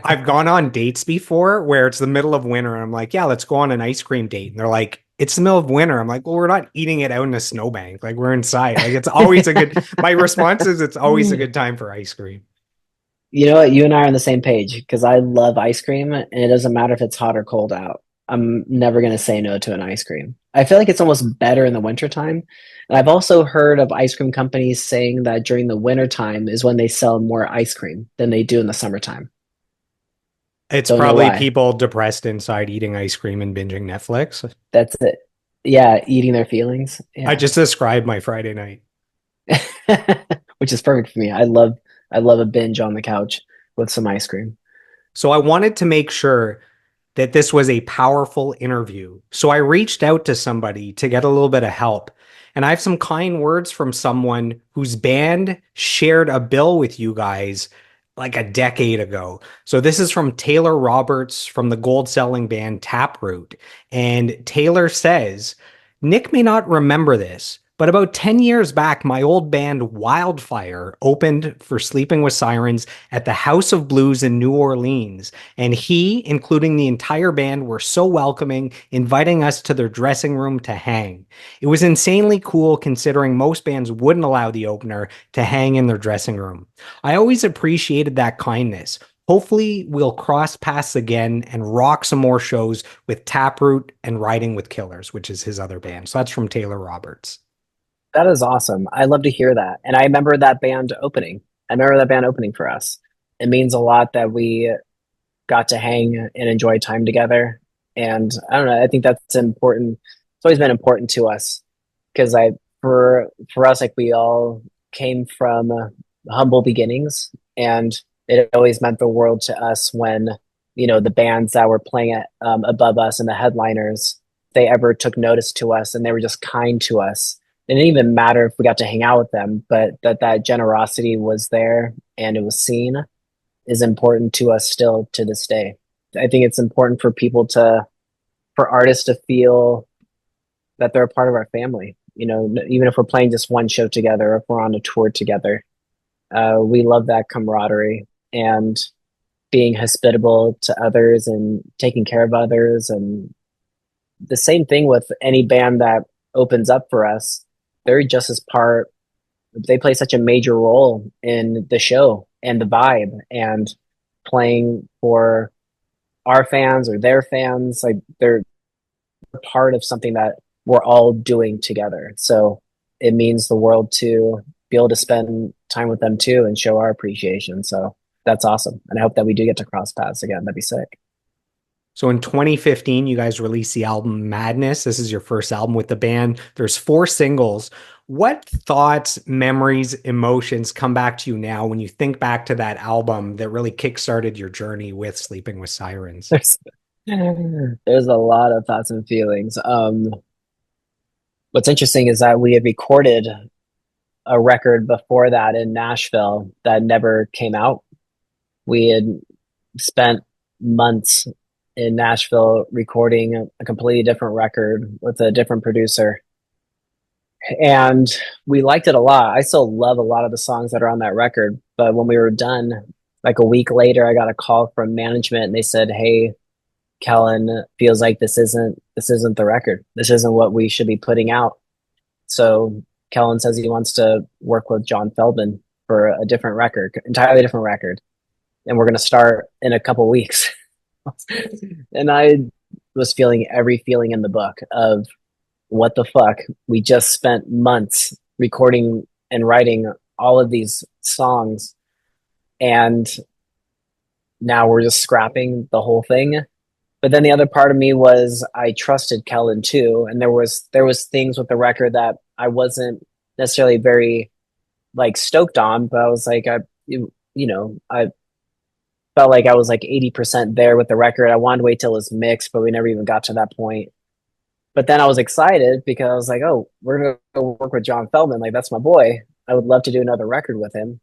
I've gone on dates before where it's the middle of winter and I'm like, yeah, let's go on an ice cream date. And they're like, it's the middle of winter. I'm like, well, we're not eating it out in a snowbank. Like we're inside. Like it's always a good, my response is it's always a good time for ice cream. You know what? You and I are on the same page because I love ice cream and it doesn't matter if it's hot or cold out. I'm never going to say no to an ice cream. I feel like it's almost better in the wintertime. And I've also heard of ice cream companies saying that during the wintertime is when they sell more ice cream than they do in the summertime. It's Don't know probably why. people depressed inside eating ice cream and binging Netflix. That's it. Yeah, eating their feelings. I Yeah. just described my Friday night. Which is perfect for me. I love a binge on the couch with some ice cream. So I wanted to make sure that this was a powerful interview. So I reached out to somebody to get a little bit of help. And I have some kind words from someone whose band shared a bill with you guys like a decade ago. So this is from Taylor Roberts from the gold selling band Taproot. And Taylor says, Nick may not remember this, but about 10 years back, my old band Wildfire opened for Sleeping with Sirens at the House of Blues in New Orleans. And he, including the entire band, were so welcoming, inviting us to their dressing room to hang. It was insanely cool considering most bands wouldn't allow the opener to hang in their dressing room. I always appreciated that kindness. Hopefully, we'll cross paths again and rock some more shows with Taproot and Riding with Killers, which is his other band. So that's from Taylor Roberts. That is awesome. I love to hear that. And I remember that band opening. I remember that band opening for us. It means a lot that we got to hang and enjoy time together. And I don't know, I think that's important. It's always been important to us because for us, like we all came from humble beginnings, and it always meant the world to us when the bands that were playing at above us and the headliners, they ever took notice to us and they were just kind to us. It didn't even matter if we got to hang out with them, but that generosity was there and it was seen is important to us still to this day. I think it's important for for artists to feel that they're a part of our family. Even if we're playing just one show together, or if we're on a tour together, we love that camaraderie and being hospitable to others and taking care of others. And the same thing with any band that opens up for us. They're just as part, they play such a major role in the show and the vibe and playing for our fans or their fans. Like they're part of something that we're all doing together. So it means the world to be able to spend time with them too and show our appreciation. So that's awesome. And I hope that we do get to cross paths again. That'd be sick. So in 2015, you guys released the album Madness. This is your first album with the band. There's 4 singles. What thoughts, memories, emotions come back to you now when you think back to that album that really kickstarted your journey with Sleeping with Sirens? There's there's a lot of thoughts and feelings. What's interesting is that we had recorded a record before that in Nashville that never came out. We had spent months in Nashville recording a completely different record with a different producer. And we liked it a lot. I still love a lot of the songs that are on that record. But when we were done, like a week later, I got a call from management and they said, "Hey, Kellen feels like this isn't the record. This isn't what we should be putting out." So Kellen says he wants to work with John Feldman for a different record, entirely different record. And we're going to start in a couple weeks. And I was feeling every feeling in the book of what the fuck. We just spent months recording and writing all of these songs, and now we're just scrapping the whole thing. But then the other part of me was I trusted Kellen too, and there was things with the record that I wasn't necessarily very like stoked on, but I was like I felt like I was like 80% there with the record. I wanted to wait till it was mixed, but we never even got to that point. But then I was excited because I was like, oh, we're gonna go work with John Feldman. Like that's my boy. I would love to do another record with him.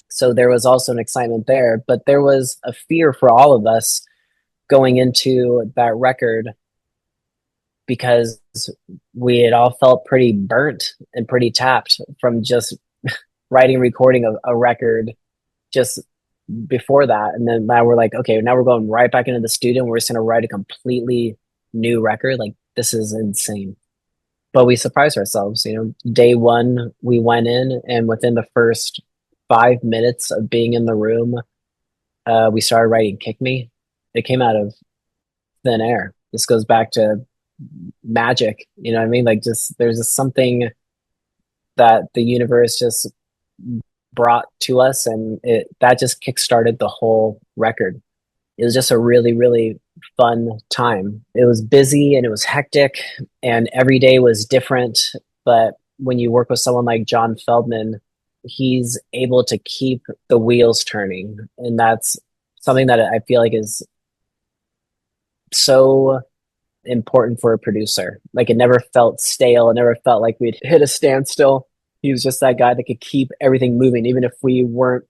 So there was also an excitement there, but there was a fear for all of us going into that record because we had all felt pretty burnt and pretty tapped from just writing and recording a record just before that. And then now we're like, okay, now we're going right back into the studio and we're just going to write a completely new record. Like, this is insane. But we surprised ourselves. Day one, we went in, and within the first 5 minutes of being in the room, we started writing Kick Me. It came out of thin air. This goes back to magic. You know what I mean? Like, just there's just something that the universe just brought to us, and it that just kickstarted the whole record. It was just a really, really fun time. It was busy and it was hectic, and every day was different. But when you work with someone like John Feldman, he's able to keep the wheels turning. And that's something that I feel like is so important for a producer. Like, it never felt stale, it never felt like we'd hit a standstill. He was just that guy that could keep everything moving, even if we weren't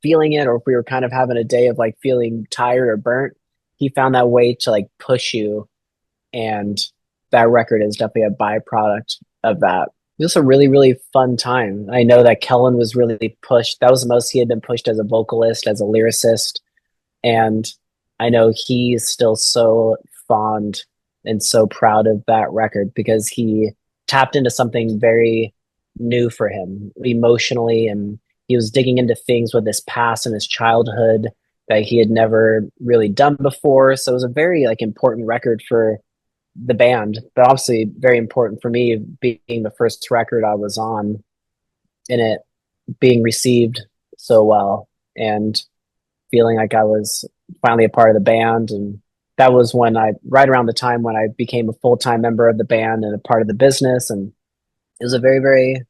feeling it, or if we were kind of having a day of like feeling tired or burnt. He found that way to like push you, and that record is definitely a byproduct of that. It was a really, really fun time. I know that Kellen was really pushed. That was the most he had been pushed as a vocalist, as a lyricist. And I know he's still so fond and so proud of that record because he tapped into something very new for him emotionally. And he was digging into things with his past and his childhood that he had never really done before. So it was a very like important record for the band, but obviously very important for me being the first record I was on, and it being received so well, and feeling like I was finally a part of the band. And that was when right around the time when I became a full-time member of the band and a part of the business. And it was a very, very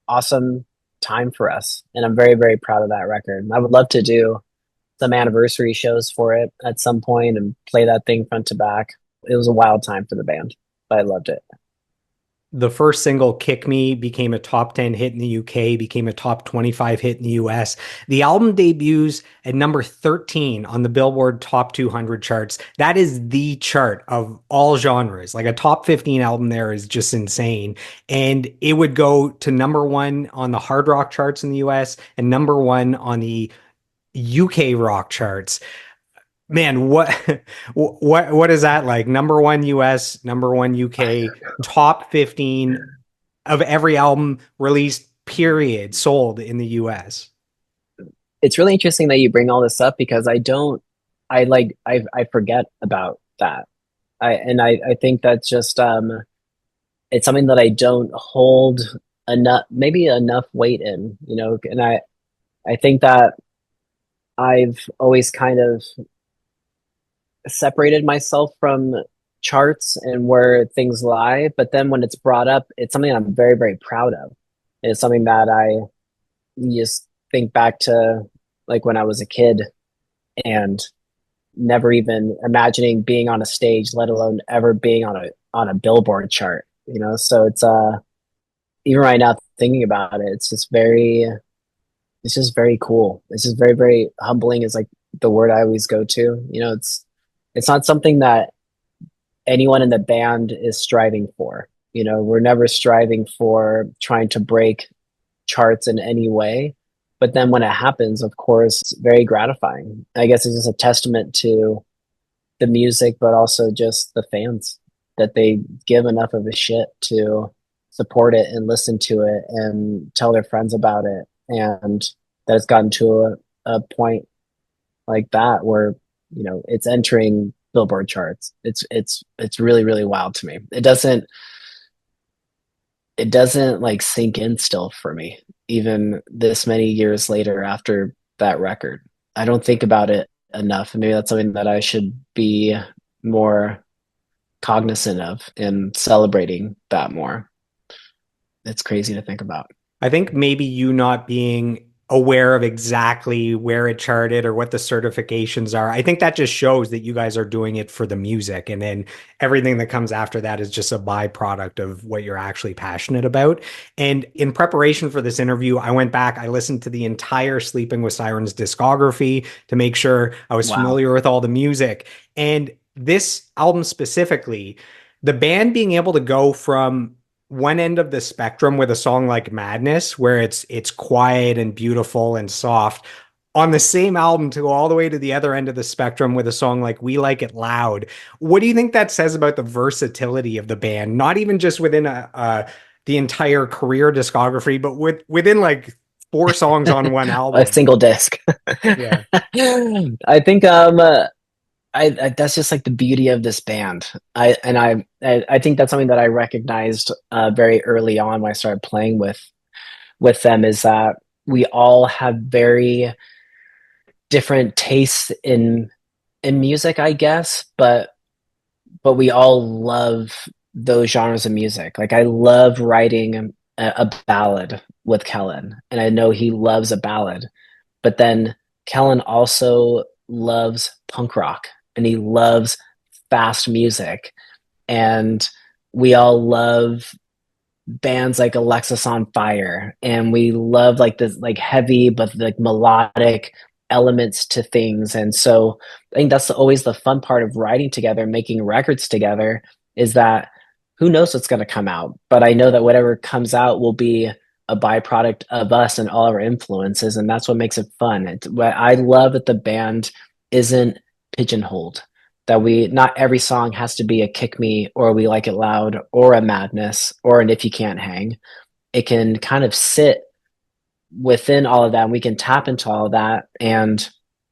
awesome time for us. And I'm very, very proud of that record. And I would love to do some anniversary shows for it at some point and play that thing front to back. It was a wild time for the band, but I loved it. The first single, Kick Me, became a top 10 hit in the UK, became a top 25 hit in the US. The album debuts at number 13 on the Billboard Top 200 charts. That is the chart of all genres. Like, a top 15 album there is just insane. And it would go to number one on the hard rock charts in the US and number one on the UK rock charts. Man, what what is that like? Number one US, number one UK, top 15 of every album released, period, sold in the US. It's really interesting that you bring all this up because I forget about that. I think that's just it's something that I don't hold enough weight in, and I think that I've always kind of separated myself from charts and where things lie. But then when it's brought up, it's something I'm very, very proud of. It's something that I just think back to like when I was a kid and never even imagining being on a stage, let alone ever being on a Billboard chart. So it's even right now thinking about it, it's just very cool. It's just very, very humbling is like the word I always go to. It's not something that anyone in the band is striving for. We're never striving for trying to break charts in any way. But then when it happens, of course, it's very gratifying. I guess it's just a testament to the music, but also just the fans that they give enough of a shit to support it and listen to it and tell their friends about it. And that it's gotten to a point like that where it's entering Billboard charts. It's really, really wild to me. It doesn't like sink in still for me even this many years later after that record. I don't think about it enough, and maybe that's something that I should be more cognizant of and celebrating that more. It's crazy to think about. I think maybe you not being aware of exactly where it charted or what the certifications are. I think that just shows that you guys are doing it for the music. And then everything that comes after that is just a byproduct of what you're actually passionate about. And in preparation for this interview, I went back, I listened to the entire Sleeping with Sirens discography to make sure I was Wow. familiar with all the music. And this album specifically, the band being able to go from one end of the spectrum with a song like Madness, where it's quiet and beautiful and soft, on the same album to go all the way to the other end of the spectrum with a song like We Like It Loud. What do you think that says about the versatility of the band? Not even just within the entire career discography, but within like four songs on one A album. single disc. Yeah. I think I that's just like the beauty of this band. I think that's something that I recognized very early on when I started playing with them is that we all have very different tastes in music, I guess, but we all love those genres of music. Like I love writing a ballad with Kellen, and I know he loves a ballad. But then Kellen also loves punk rock and he loves fast music. And we all love bands like Alexis on Fire. And we love like this like heavy but like melodic elements to things. And so I think that's always the fun part of writing together, making records together, is that who knows what's going to come out. But I know that whatever comes out will be a byproduct of us and all our influences, and that's what makes it fun. What I love that the band isn't pigeonholed. That we not every song has to be a Kick Me or We Like It Loud or a Madness or an If You Can't Hang. It can kind of sit within all of that, and we can tap into all of that, and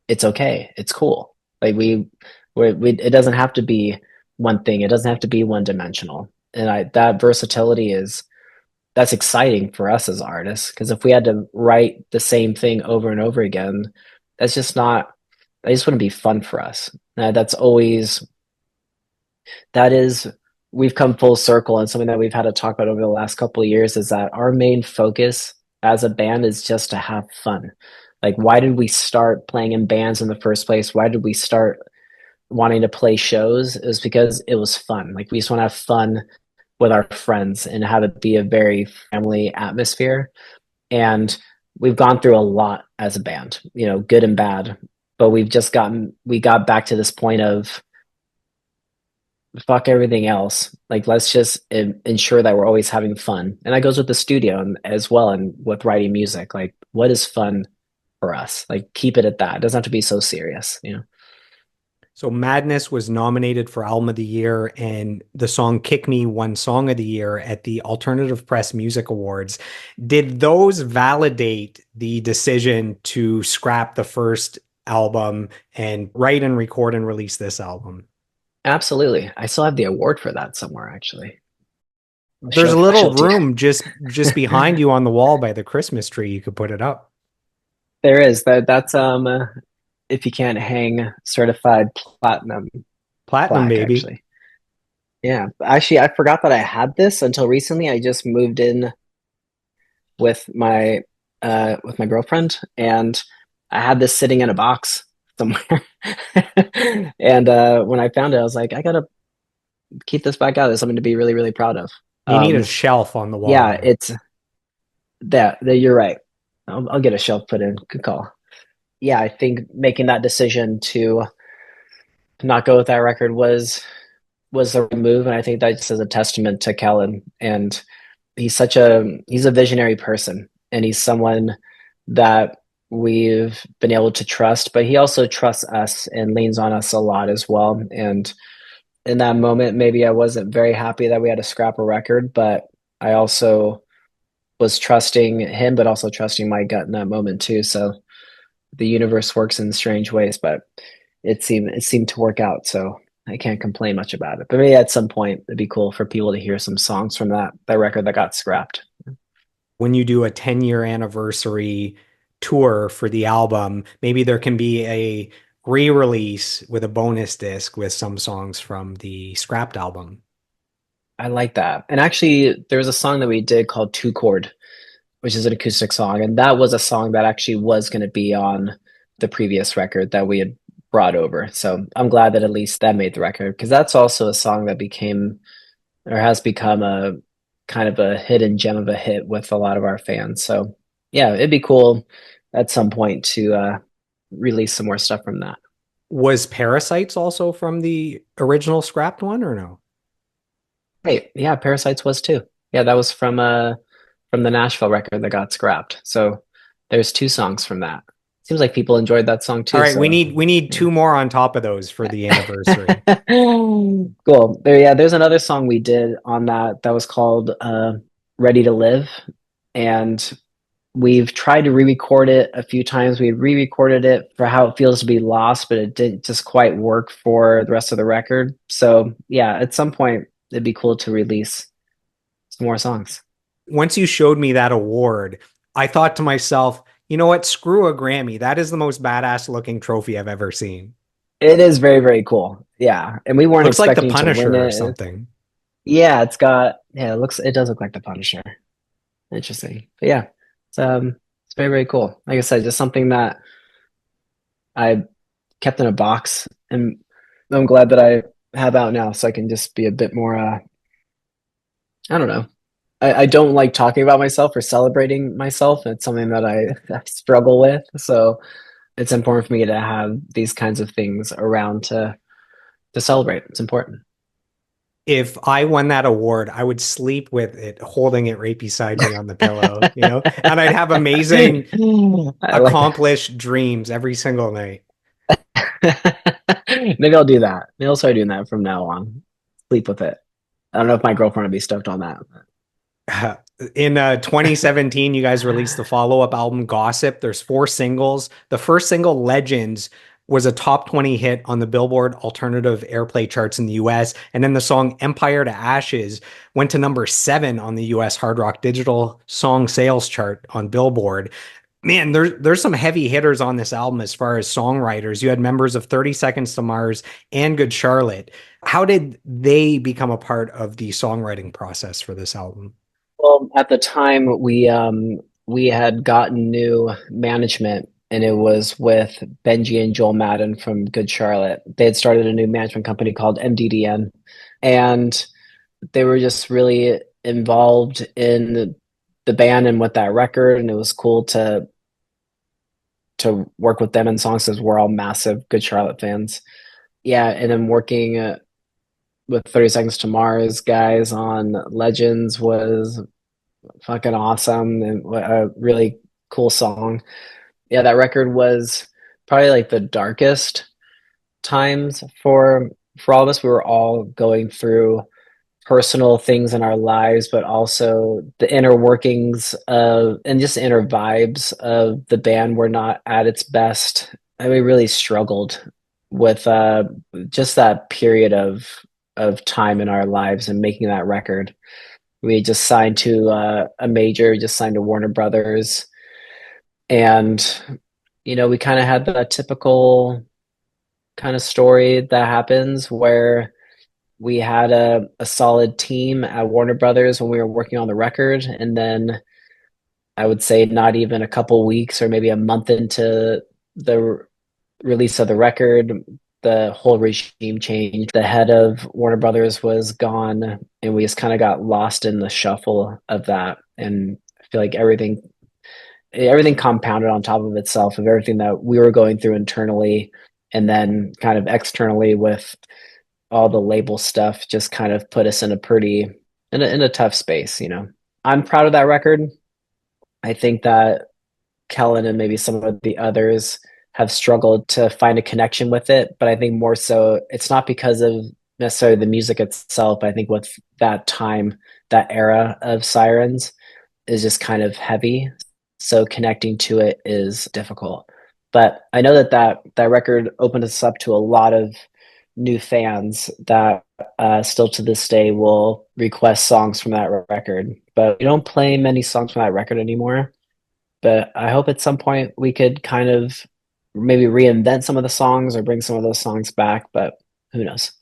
it's okay. It's cool. Like we it doesn't have to be one thing. It doesn't have to be one dimensional. And that versatility is that's exciting for us as artists because if we had to write the same thing over and over again, that's just not. That just wouldn't be fun for us. That's always that is we've come full circle, and something that we've had to talk about over the last couple of years is that our main focus as a band is just to have fun. Like, why did we start playing in bands in the first place? Why did we start wanting to play shows? It was because it was fun. Like, we just want to have fun with our friends and have it be a very family atmosphere. And we've gone through a lot as a band, you know, good and bad. But we got back to this point of fuck everything else. Like, let's just ensure that we're always having fun. And that goes with the studio as well and with writing music. Like, what is fun for us? Like, keep it at that. It doesn't have to be so serious, you know? So Madness was nominated for Album of the Year, and the song Kick Me won Song of the Year at the Alternative Press Music Awards. Did those validate the decision to scrap the first album and write and record and release this album? Absolutely. I still have the award for that somewhere, actually. There's a I little shall do. room just behind you on the wall by the Christmas tree. You could put it up. There is that's if you can't hang certified platinum Platinum, plaque, baby. actually. Yeah. Actually, I forgot that I had this until recently. I just moved in with my girlfriend, and I had this sitting in a box somewhere. And when I found it, I was like, I gotta keep this back out. It's something to be really, really proud of. You need a shelf on the wall Yeah, there. it's that you're right. I'll get a shelf put in. Good call. Yeah, I think making that decision to not go with that record was the right move, and I think that just is a testament to Kellen. And he's a visionary person, and he's someone that we've been able to trust, but he also trusts us and leans on us a lot as well. And in that moment, maybe I wasn't very happy that we had to scrap a record, but I also was trusting him, but also trusting my gut in that moment too. So the universe works in strange ways, but it seemed to work out. So I can't complain much about it. But maybe at some point it'd be cool for people to hear some songs from that record that got scrapped. When you do a 10-year anniversary tour for the album, maybe there can be a re-release with a bonus disc with some songs from the scrapped album. I like that. And actually, there was a song that we did called Two Chord, which is an acoustic song, and that was a song that actually was going to be on the previous record that we had brought over. So I'm glad that at least that made the record because that's also a song that became or has become a kind of a hidden gem of a hit with a lot of our fans. So yeah, it'd be cool at some point to release some more stuff from that. Was Parasites also from the original scrapped one or no? Hey, yeah, Parasites was too. Yeah, that was from the Nashville record that got scrapped. So there's two songs from that. Seems like people enjoyed that song All too, right, we so need we need yeah. two more on top of those for the anniversary. Cool. There's another song we did on that was called Ready to Live. And we've tried to re-record it a few times. We re-recorded it for how it feels to be lost, but it didn't just quite work for the rest of the record. So yeah, at some point it'd be cool to release some more songs. Once you showed me that award, I thought to myself, you know what? Screw a Grammy. That is the most badass looking trophy I've ever seen. It is very, very cool. Yeah. And we weren't Looks like the expecting to win Punisher or it. something. Yeah, it does look like the Punisher. Interesting. But yeah, it's very, very cool. Like I said, just something that I kept in a box and I'm glad that I have out now so I can just be a bit more I don't know. I don't like talking about myself or celebrating myself. It's something that I struggle with. So it's important for me to have these kinds of things around to celebrate. It's important. If I won that award, I would sleep with it, holding it right beside me on the pillow, and I'd have amazing, I like accomplished dreams every single night. maybe I'll do that. Maybe I'll start doing that from now on. Sleep with it. I don't know if my girlfriend would be stoked on that. In 2017, you guys released the follow-up album Gossip. There's four singles. The first single, Legends, was a top 20 hit on the Billboard alternative airplay charts in the US. And then the song Empire to Ashes went to number 7 on the US Hard Rock Digital Song Sales chart on Billboard. Man, there's some heavy hitters on this album as far as songwriters. You had members of 30 Seconds to Mars and Good Charlotte. How did they become a part of the songwriting process for this album? Well, at the time we had gotten new management and it was with Benji and Joel Madden from Good Charlotte. They had started a new management company called MDDN and they were just really involved in the band and with that record and it was cool to work with them in songs because we're all massive Good Charlotte fans. Yeah, and then working with 30 Seconds to Mars guys on Legends was fucking awesome and a really cool song. Yeah, that record was probably like the darkest times for all of us. We were all going through personal things in our lives, but also the inner workings of and just inner vibes of the band were not at its best. And we really struggled with just that period of time in our lives and making that record. We just signed to a major, just signed to Warner Brothers, and we kind of had the typical kind of story that happens where we had a solid team at Warner Brothers when we were working on the record, and then I would say not even a couple weeks or maybe a month into the release of the record, the whole regime changed. The head of Warner Brothers was gone, and we just kind of got lost in the shuffle of that. And I feel like everything compounded on top of itself of everything that we were going through internally, and then kind of externally with all the label stuff, just kind of put us in a pretty in a tough space. I'm proud of that record. I think that Kellen and maybe some of the others have struggled to find a connection with it. But I think more so it's not because of necessarily the music itself. I think with that time, that era of Sirens is just kind of heavy. So connecting to it is difficult. But I know that record opened us up to a lot of new fans that still to this day will request songs from that record. But we don't play many songs from that record anymore. But I hope at some point we could kind of maybe reinvent some of the songs or bring some of those songs back, but who knows?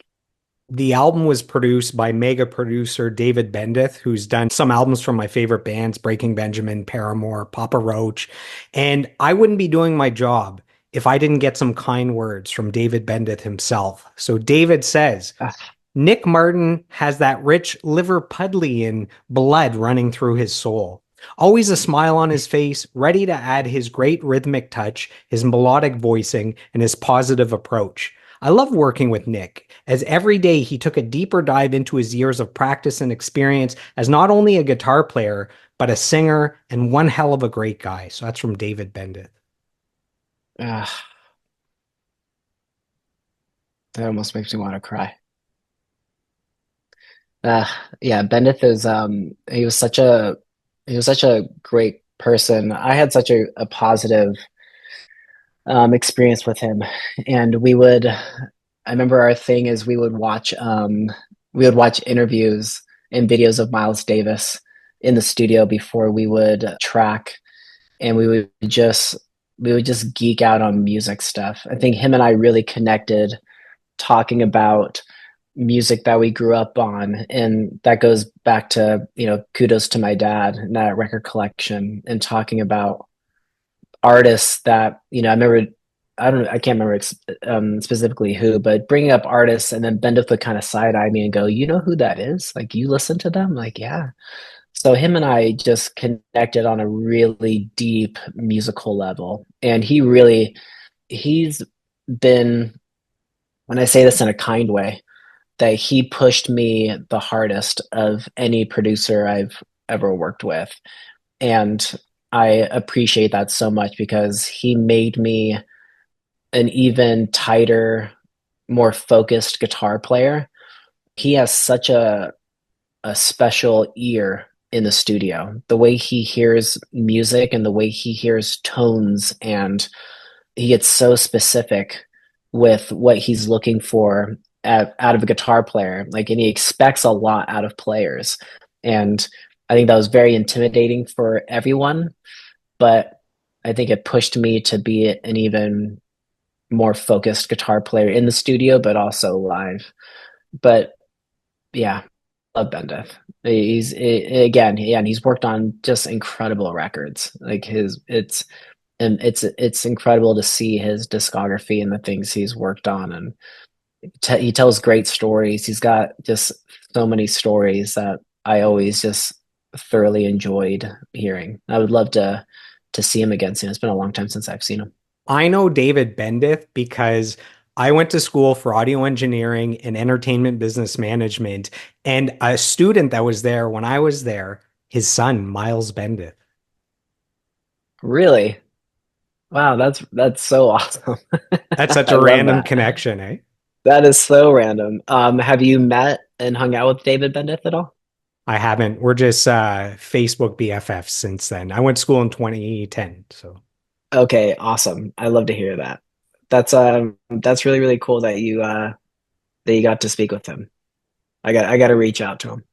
The album was produced by mega producer David Bendeth, who's done some albums from my favorite bands, Breaking Benjamin, Paramore, Papa Roach. And I wouldn't be doing my job if I didn't get some kind words from David Bendeth himself. So David says, Ah, Nick Martin has that rich Liverpudlian blood running through his soul. Always a smile on his face, ready to add his great rhythmic touch, his melodic voicing, and his positive approach. I love working with Nick, as every day he took a deeper dive into his years of practice and experience as not only a guitar player, but a singer and one hell of a great guy. So that's from David Bendith. Ah, that almost makes me want to cry. Uh, yeah, Bendith is he was such a great person. I had such a positive experience with him, and I remember our thing is we would watch interviews and videos of Miles Davis in the studio before we would track, and we would just geek out on music stuff. I think him and I really connected talking about music that we grew up on, and that goes back to, kudos to my dad and that record collection, and talking about artists that, I can't remember specifically who, but bringing up artists, and then Bendith would kind of side eye me and go, you know who that is, like, you listen to them, like, yeah. So him and I just connected on a really deep musical level, and he's been, and I say this in a kind way, that he pushed me the hardest of any producer I've ever worked with. And I appreciate that so much because he made me an even tighter, more focused guitar player. He has such a special ear in the studio. The way he hears music and the way he hears tones, and he gets so specific with what he's looking for out of a guitar player. Like, and he expects a lot out of players. And I think that was very intimidating for everyone, but I think it pushed me to be an even more focused guitar player in the studio, but also live. But yeah, love Bendeth. Again, yeah, and he's worked on just incredible records. Like it's incredible to see his discography and the things he's worked on, and he tells great stories. He's got just so many stories that I always just thoroughly enjoyed hearing. I would love to see him again soon. It's been a long time since I've seen him. I know David Bendith because I went to school for audio engineering and entertainment business management, and a student that was there when I was there, his son, Miles Bendith. Really? Wow, that's so awesome. That's such I a love random that. connection, eh? That is so random. Have you met and hung out with David Bendeth at all? I haven't. We're just Facebook BFFs since then. I went to school in 2010, so. Okay, awesome. I love to hear that. That's really, really cool that you got to speak with him. I got to reach out to him.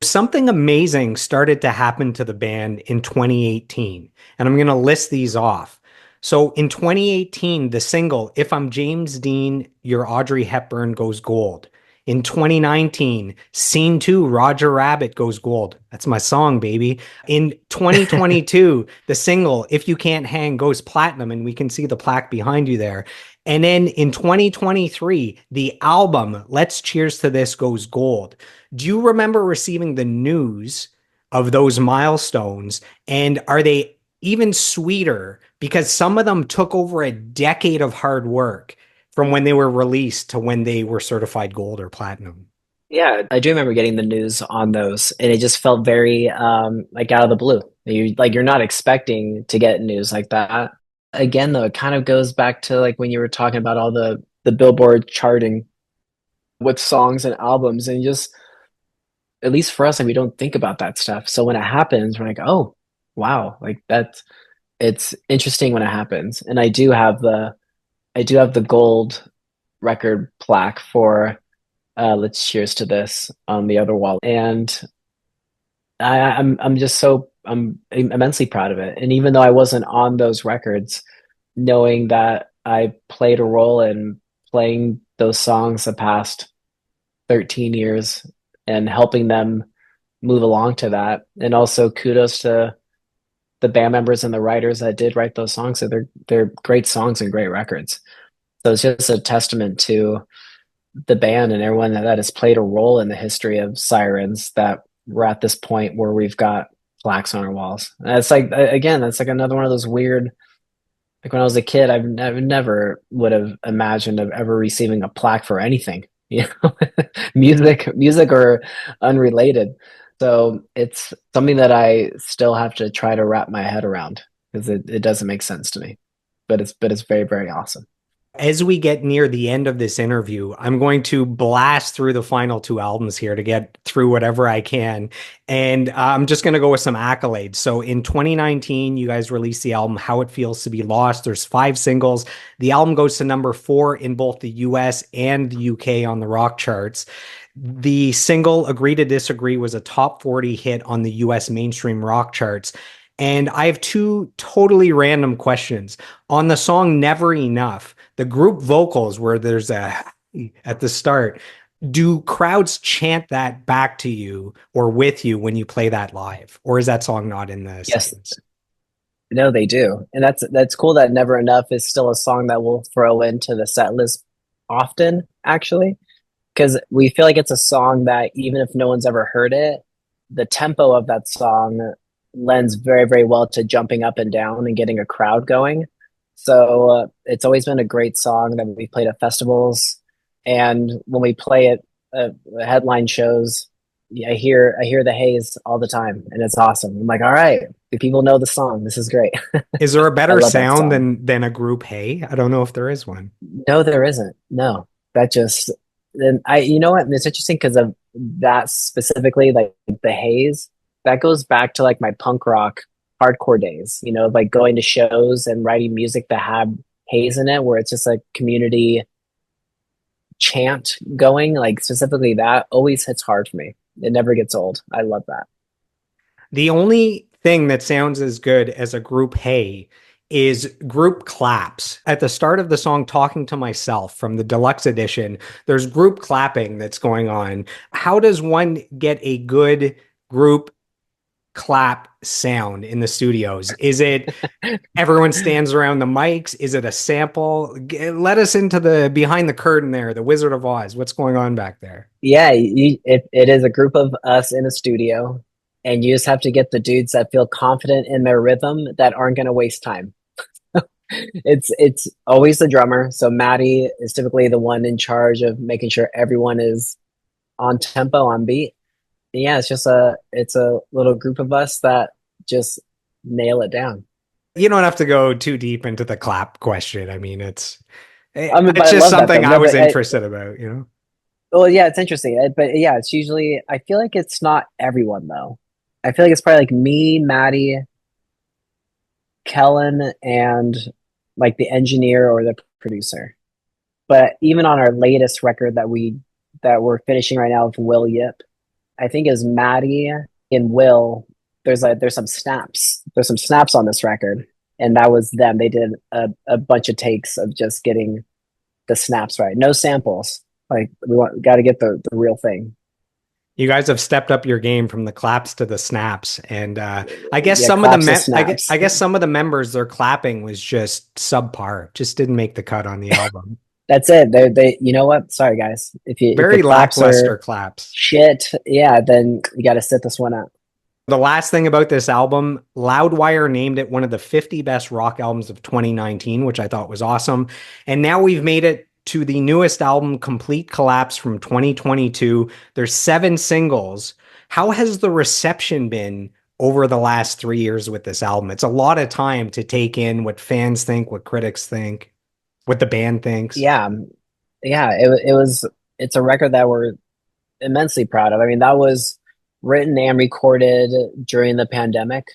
Something amazing started to happen to the band in 2018, and I'm going to list these off. So in 2018, the single If I'm James Dean, Your Audrey Hepburn goes gold. In 2019, Scene 2, Roger Rabbit goes gold. That's my song, baby. In 2022, the single If You Can't Hang goes platinum, and we can see the plaque behind you there. And then in 2023, the album Let's Cheers to This goes gold. Do you remember receiving the news of those milestones? And are they even sweeter because some of them took over a decade of hard work from when they were released to when they were certified gold or platinum? Yeah, I do remember getting the news on those, and it just felt very like out of the blue. You're not expecting to get news like that. Again, though, it kind of goes back to like when you were talking about all the Billboard charting with songs and albums, and just, at least for us, like, we don't think about that stuff. So when it happens, we're like, oh, wow, like that's, it's interesting when it happens. And I do have the gold record plaque for Let's Cheers to This on the other wall. And I'm just I'm immensely proud of it. And even though I wasn't on those records, knowing that I played a role in playing those songs the past 13 years and helping them move along to that. And also kudos to the band members and the writers that did write those songs. So they're great songs and great records. So it's just a testament to the band and everyone that has played a role in the history of Sirens, that we're at this point where we've got plaques on our walls. And it's like, again, that's like another one of those weird Like when I was a kid, I've never would have imagined of ever receiving a plaque for anything, you know, music or unrelated. So it's something that I still have to try to wrap my head around because it doesn't make sense to me. But it's very, very awesome. As we get near the end of this interview, I'm going to blast through the final two albums here to get through whatever I can. And I'm just going to go with some accolades. So in 2019, you guys released the album How It Feels to Be Lost. There's 5 singles. The album goes to number 4 in both the US and the UK on the rock charts. The single Agree to Disagree was a top 40 hit on the US mainstream rock charts. And I have two totally random questions. On the song Never Enough, the group vocals where there's a at the start, do crowds chant that back to you or with you when you play that live? Or is that song not in the Yes, segments? no, they do, and that's cool that Never Enough is still a song that we'll throw into the set list often, actually, because we feel like it's a song that even if no one's ever heard it, the tempo of that song lends very, very well to jumping up and down and getting a crowd going. So it's always been a great song that we played at festivals, and when we play it headline shows, yeah, I hear the haze all the time, and it's awesome. I'm like, all right, the people know the song. This is great. Is there a I better love that sound song. than a group Hey? I don't know if there is one. No, there isn't. No, that just then you know what? It's interesting because of that specifically, like the haze. That goes back to like my punk rock hardcore days. You know, like going to shows and writing music that had haze in it, where it's just a community chant going. Like specifically, that always hits hard for me. It never gets old. I love that. The only thing that sounds as good as a group Hey is group claps. At the start of the song Talking to Myself from the deluxe edition, there's group clapping that's going on. How does one get a good group clap sound in the studios? Is it everyone stands around the mics? Is it a sample? Let us into the behind the curtain there, the Wizard of Oz. What's going on back there? Yeah, it is a group of us in a studio, and you just have to get the dudes that feel confident in their rhythm that aren't going to waste time. It's always the drummer. So Maddie is typically the one in charge of making sure everyone is on tempo, on beat. And yeah, it's a little group of us that just nail it down. You don't have to go too deep into the clap question. I mean, I mean, but it's I just love that though. something I No, was but interested about, you know? well, yeah, it's interesting. But yeah, it's usually I feel like it's not everyone though. I feel like it's probably like me, Maddie, Kellen, and like the engineer or the producer. But even on our latest record that we're finishing right now with Will Yip, I think is Maddie and Will. There's some snaps. There's some snaps on this record, and that was them. They did a bunch of takes of just getting the snaps right. No samples. Like we got to get the real thing. You guys have stepped up your game from the claps to the snaps, and I guess Yeah, some of the claps to I snaps. guess some of the members their clapping was just subpar, just didn't make the cut on the album. That's it. They you know what? Sorry guys. If the Very claps lackluster are claps. shit, yeah, then you got to sit this one out. The last thing about this album, Loudwire named it one of the 50 best rock albums of 2019, which I thought was awesome. And now we've made it to the newest album, Complete Collapse from 2022. There's 7 singles. How has the reception been over the last 3 years with this album? It's a lot of time to take in what fans think, what critics think, what the band thinks. Yeah, yeah. It was. It's a record that we're immensely proud of. I mean, that was written and recorded during the pandemic.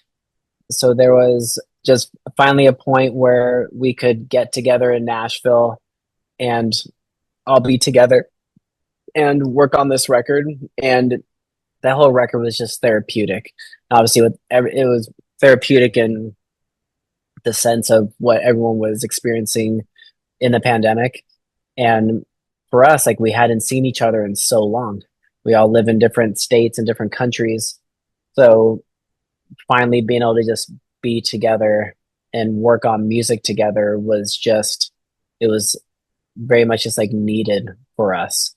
So there was just finally a point where we could get together in Nashville and all be together and work on this record. And that whole record was just therapeutic. Obviously, it was therapeutic in the sense of what everyone was experiencing in the pandemic. And for us, like we hadn't seen each other in so long. We all live in different states and different countries. So finally being able to just be together and work on music together was just it was very much just like needed for us.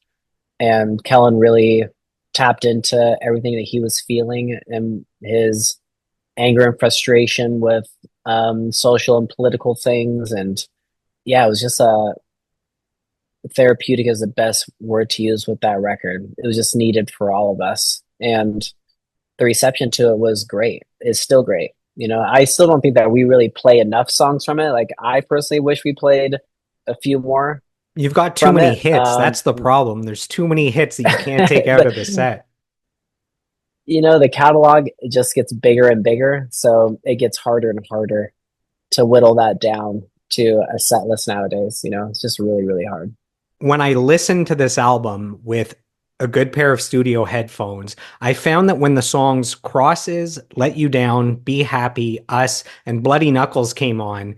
And Kellen really tapped into everything that he was feeling and his anger and frustration with social and political things. And yeah, it was just therapeutic is the best word to use with that record. It was just needed for all of us. And the reception to it was great. It's still great. You know, I still don't think that we really play enough songs from it. Like I personally wish we played a few more You've got too from many it. hits. That's the problem. There's too many hits that you can't take out of the set. You know, the catalog it just gets bigger and bigger, so it gets harder and harder to whittle that down to a set list nowadays. You know, it's just really, really hard. When I listened to this album with a good pair of studio headphones, I found that when the songs Crosses, Let You Down, Be Happy, Us, and Bloody Knuckles came on,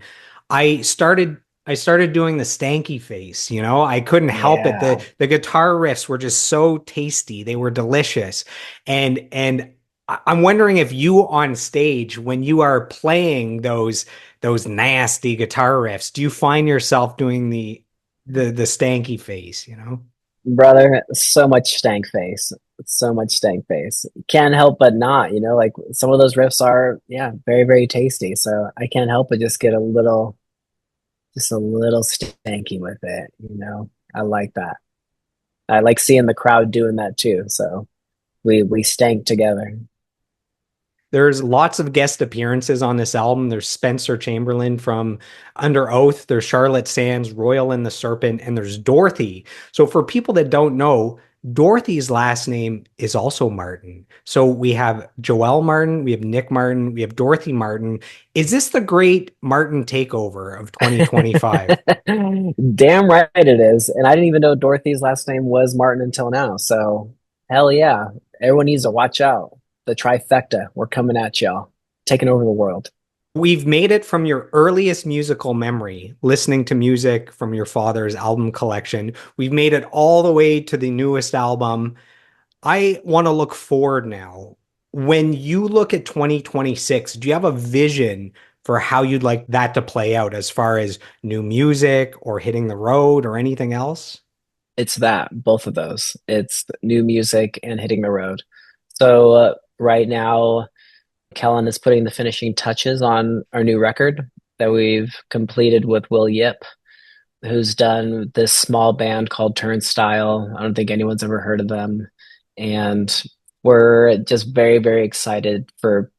I started I started doing the stanky face, you know? I couldn't help it. Yeah, The guitar riffs were just so tasty. They were delicious. And I'm wondering if you on stage when you are playing those nasty guitar riffs, do you find yourself doing the stanky face, you know? brother, so much stank face. So much stank face. Can't help but not, you know, like some of those riffs are, yeah, very, very tasty. So I can't help but just get just a little stanky with it, you know. I like that. I like seeing the crowd doing that too. So we stank together. There's lots of guest appearances on this album. There's Spencer Chamberlain from Under Oath. There's Charlotte Sands, Royal and the Serpent, and there's Dorothy. So for people that don't know, Dorothy's last name is also Martin. So we have Joel Martin, we have Nick Martin, we have Dorothy Martin. Is this the great Martin takeover of 2025? Damn right it is. And I didn't even know Dorothy's last name was Martin until now. So hell yeah. Everyone needs to watch out. The trifecta. We're coming at y'all. Taking over the world. We've made it from your earliest musical memory, listening to music from your father's album collection. We've made it all the way to the newest album. I want to look forward now. When you look at 2026, do you have a vision for how you'd like that to play out as far as new music or hitting the road or anything else? It's that, both of those. It's new music and hitting the road. So right now, Kellen is putting the finishing touches on our new record that we've completed with Will Yip, who's done this small band called Turnstile. I don't think anyone's ever heard of them. And we're just very, very excited for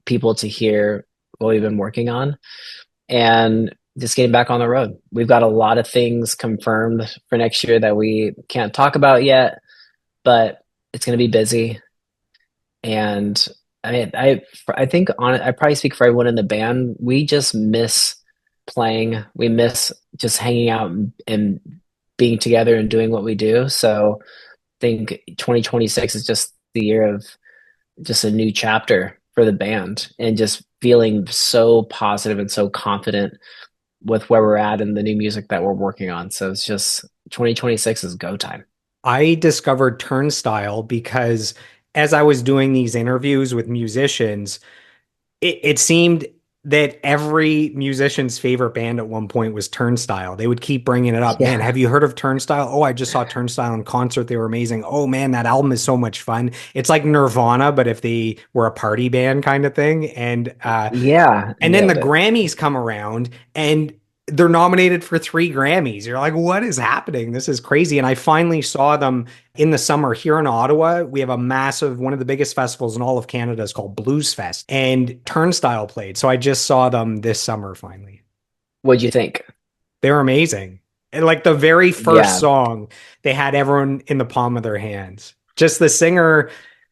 people to hear what we've been working on and just getting back on the road. We've got a lot of things confirmed for next year that we can't talk about yet, but it's going to be busy. And I mean, I think I probably speak for everyone in the band. We just miss playing. We miss just hanging out and being together and doing what we do. So I think 2026 is just the year of just a new chapter for the band and just feeling so positive and so confident with where we're at and the new music that we're working on. So it's just 2026 is go time. I discovered Turnstile because as I was doing these interviews with musicians, it seemed that every musician's favorite band at one point was Turnstile. They would keep bringing it up. Man, Yeah. have you heard of Turnstile? Oh, I just saw Turnstile in concert. They were amazing. Oh man, that album is so much fun. It's like Nirvana, but if they were a party band kind of thing. Yeah. And then the Nailed it. Grammys come around and they're nominated for 3 Grammys. You're like, what is happening? This is crazy. And I finally saw them in the summer here in Ottawa. We have a massive, one of the biggest festivals in all of Canada is called Blues Fest, and Turnstile played. So I just saw them this summer finally. What'd you think? They're amazing. And like the very first Yeah. song, they had everyone in the palm of their hands. Just the singer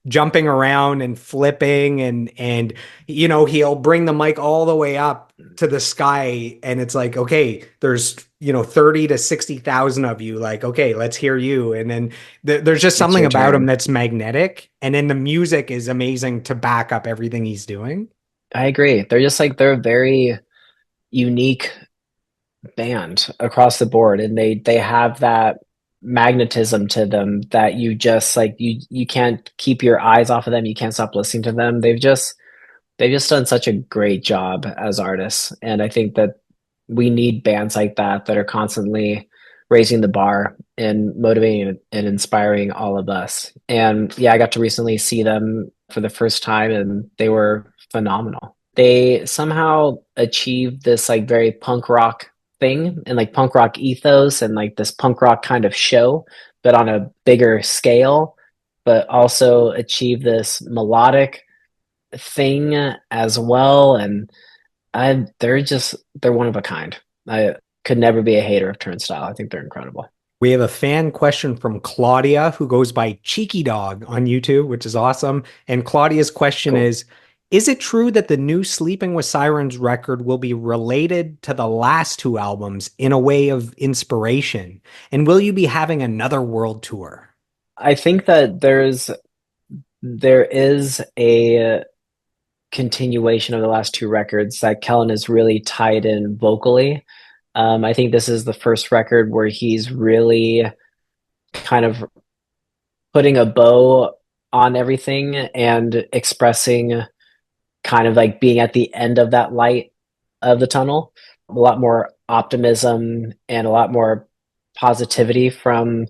jumping around and flipping and you know, he'll bring the mic all the way up to the sky and it's like, okay, there's, you know, 30 to 60,000 of you, like, okay, let's hear you. And then there's just It's something your about him turn. that's magnetic. And then the music is amazing to back up everything he's doing. I agree. They're a very unique band across the board and they have that magnetism to them that you just like you can't keep your eyes off of them. You can't stop listening to them. They've just done such a great job as artists. And I think that we need bands like that are constantly raising the bar and motivating and inspiring all of us. And yeah, I got to recently see them for the first time and they were phenomenal. they somehow achieved this like very punk rock thing and like punk rock ethos and like this punk rock kind of show, but on a bigger scale, but also achieve this melodic thing as well. And they're one of a kind. I could never be a hater of Turnstile. I think they're incredible. We have a fan question from Claudia, who goes by Cheeky Dog on YouTube, which is awesome. And Claudia's question Cool. is it true that the new Sleeping with Sirens record will be related to the last two albums in a way of inspiration? And will you be having another world tour? I think that there is a continuation of the last two records that Kellen is really tied in vocally. I think this is the first record where he's really kind of putting a bow on everything and expressing kind of like being at the end of that light of the tunnel. A lot more optimism and a lot more positivity from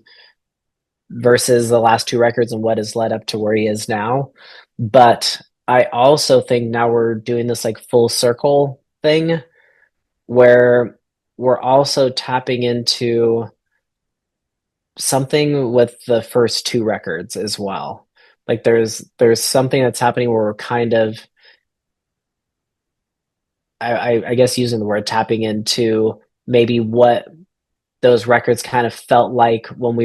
versus the last two records and what has led up to where he is now. But I also think now we're doing this like full circle thing where we're also tapping into something with the first two records as well. Like there's something that's happening where we're kind of I guess using the word tapping into maybe what those records kind of felt like when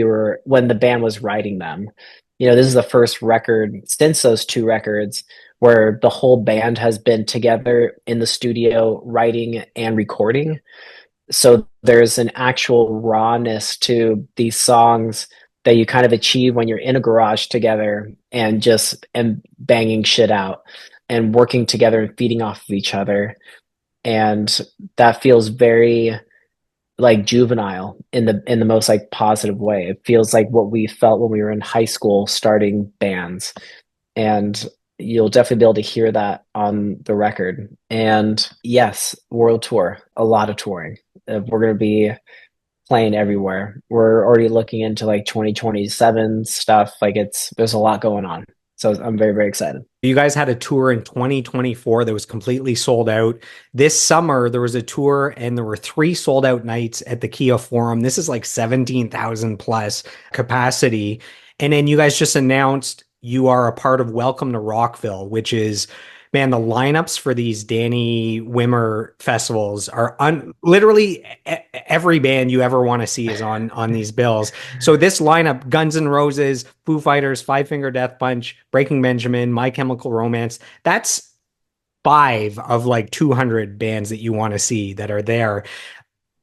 the band was writing them. This is the first record since those two records where the whole band has been together in the studio writing and recording. So there's an actual rawness to these songs that you kind of achieve when you're in a garage together and banging shit out and working together and feeding off of each other. And that feels very like juvenile in the most like positive way. It feels like what we felt when we were in high school starting bands. And you'll definitely be able to hear that on the record. And yes, world tour, a lot of touring. We're going to be playing everywhere. We're already looking into like 2027 stuff. Like there's a lot going on. So I'm very, very excited. You guys had a tour in 2024 that was completely sold out. This summer, there was a tour and there were three sold out nights at the Kia Forum. This is like 17,000 plus capacity. And then you guys just announced you are a part of Welcome to Rockville, which is, man, the lineups for these Danny Wimmer festivals are literally every band you ever want to see is on these bills. So this lineup: Guns N' Roses, Foo Fighters, Five Finger Death Punch, Breaking Benjamin, My Chemical Romance. That's five of like 200 bands that you want to see that are there.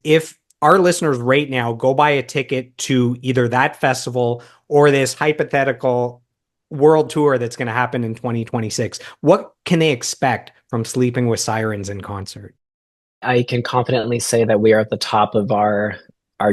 If our listeners right now go buy a ticket to either that festival or this hypothetical world tour that's going to happen in 2026, what can they expect from Sleeping with Sirens in concert? I can confidently say that we are at the top of our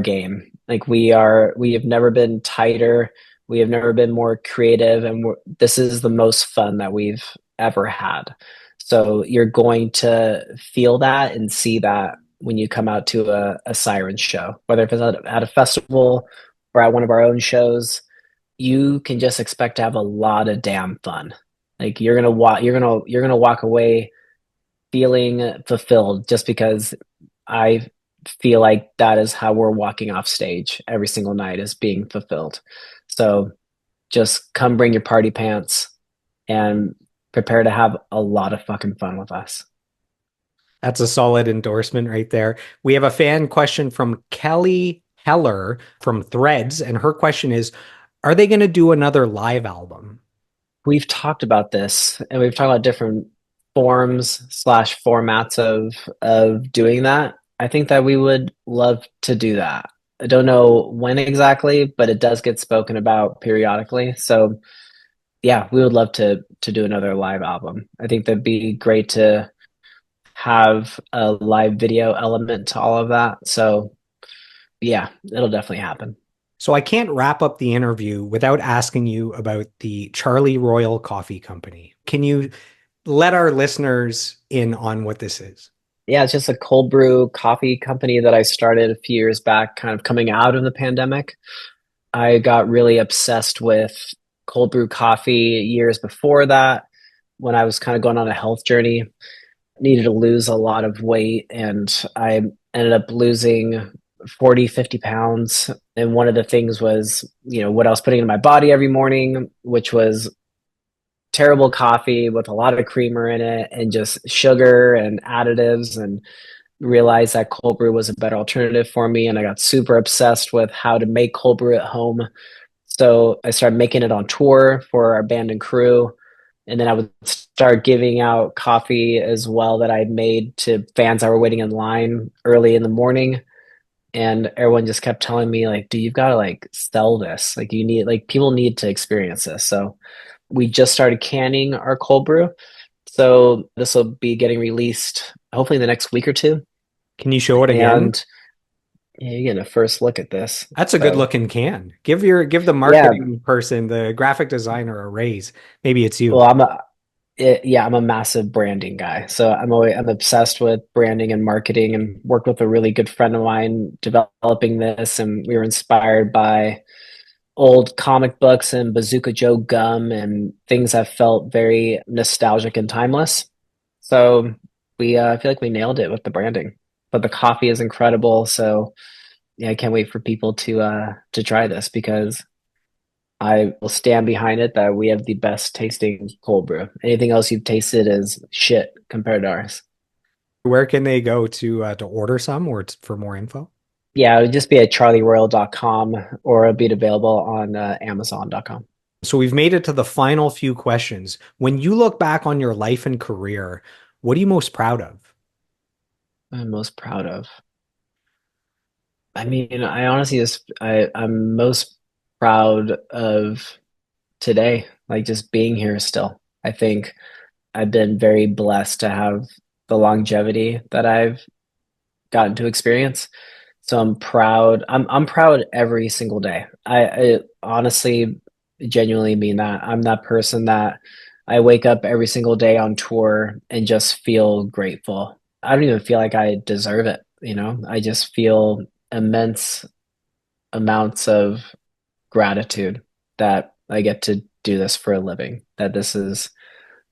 game. Like we have never been tighter. We have never been more creative, and this is the most fun that we've ever had. So you're going to feel that and see that when you come out to a Siren show, whether if it's at a festival or at one of our own shows. You can just expect to have a lot of damn fun. Like you're gonna walk away feeling fulfilled just because I feel like that is how we're walking off stage every single night is being fulfilled. So just come bring your party pants and prepare to have a lot of fucking fun with us. That's a solid endorsement right there. We have a fan question from Kelly Heller from Threads, and her question is, are they going to do another live album? We've talked about this and we've talked about different forms slash formats of doing that. I think that we would love to do that. I don't know when exactly, but it does get spoken about periodically. So yeah, we would love to do another live album. I think that'd be great to have a live video element to all of that. So yeah, it'll definitely happen. So I can't wrap up the interview without asking you about the Charlie Royal Coffee Company. Can you let our listeners in on what this is? Yeah, it's just a cold brew coffee company that I started a few years back, kind of coming out of the pandemic. I got really obsessed with cold brew coffee years before that when I was kind of going on a health journey. needed to lose a lot of weight, and I ended up losing 40, 50 pounds. And one of the things was, what I was putting in my body every morning, which was terrible coffee with a lot of creamer in it and just sugar and additives, and realized that cold brew was a better alternative for me. And I got super obsessed with how to make cold brew at home. So I started making it on tour for our band and crew. And then I would start giving out coffee as well that I made to fans that were waiting in line early in the morning. And everyone just kept telling me, like, dude, you've got to like sell this. Like, people need to experience this. So we just started canning our cold brew. So this will be getting released hopefully in the next week or two. Can you show it again? And yeah, you're getting a first look at this. That's a good So looking can. Give the yeah, marketing person, the graphic designer a raise. Maybe it's you. well, I'm a massive branding guy. So I'm obsessed with branding and marketing, and worked with a really good friend of mine developing this. And we were inspired by old comic books and Bazooka Joe gum and things that felt very nostalgic and timeless. So we I feel like we nailed it with the branding. But the coffee is incredible. So yeah, I can't wait for people to try this, because I will stand behind it that we have the best tasting cold brew. Anything else you've tasted is shit compared to ours. Where can they go to order some or for more info? Yeah, it would just be at charlieroyal.com, or it'll be available on amazon.com. So we've made it to the final few questions. When you look back on your life and career, what are you most proud of? I'm most proud of. I mean, I honestly I'm most proud of today, like just being here still. I think I've been very blessed to have the longevity that I've gotten to experience. So I'm proud. I'm proud every single day. I honestly genuinely mean that. I'm that person that I wake up every single day on tour and just feel grateful. I don't even feel like I deserve it, I just feel immense amounts of gratitude that I get to do this for a living, that this is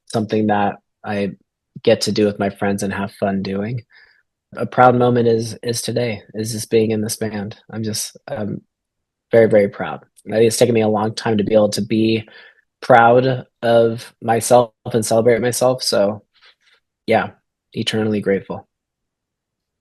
something that I get to do with my friends and have fun doing. A proud moment is today, is just being in this band. I'm very, very proud. I think it's taken me a long time to be able to be proud of myself and celebrate myself. So yeah, eternally grateful.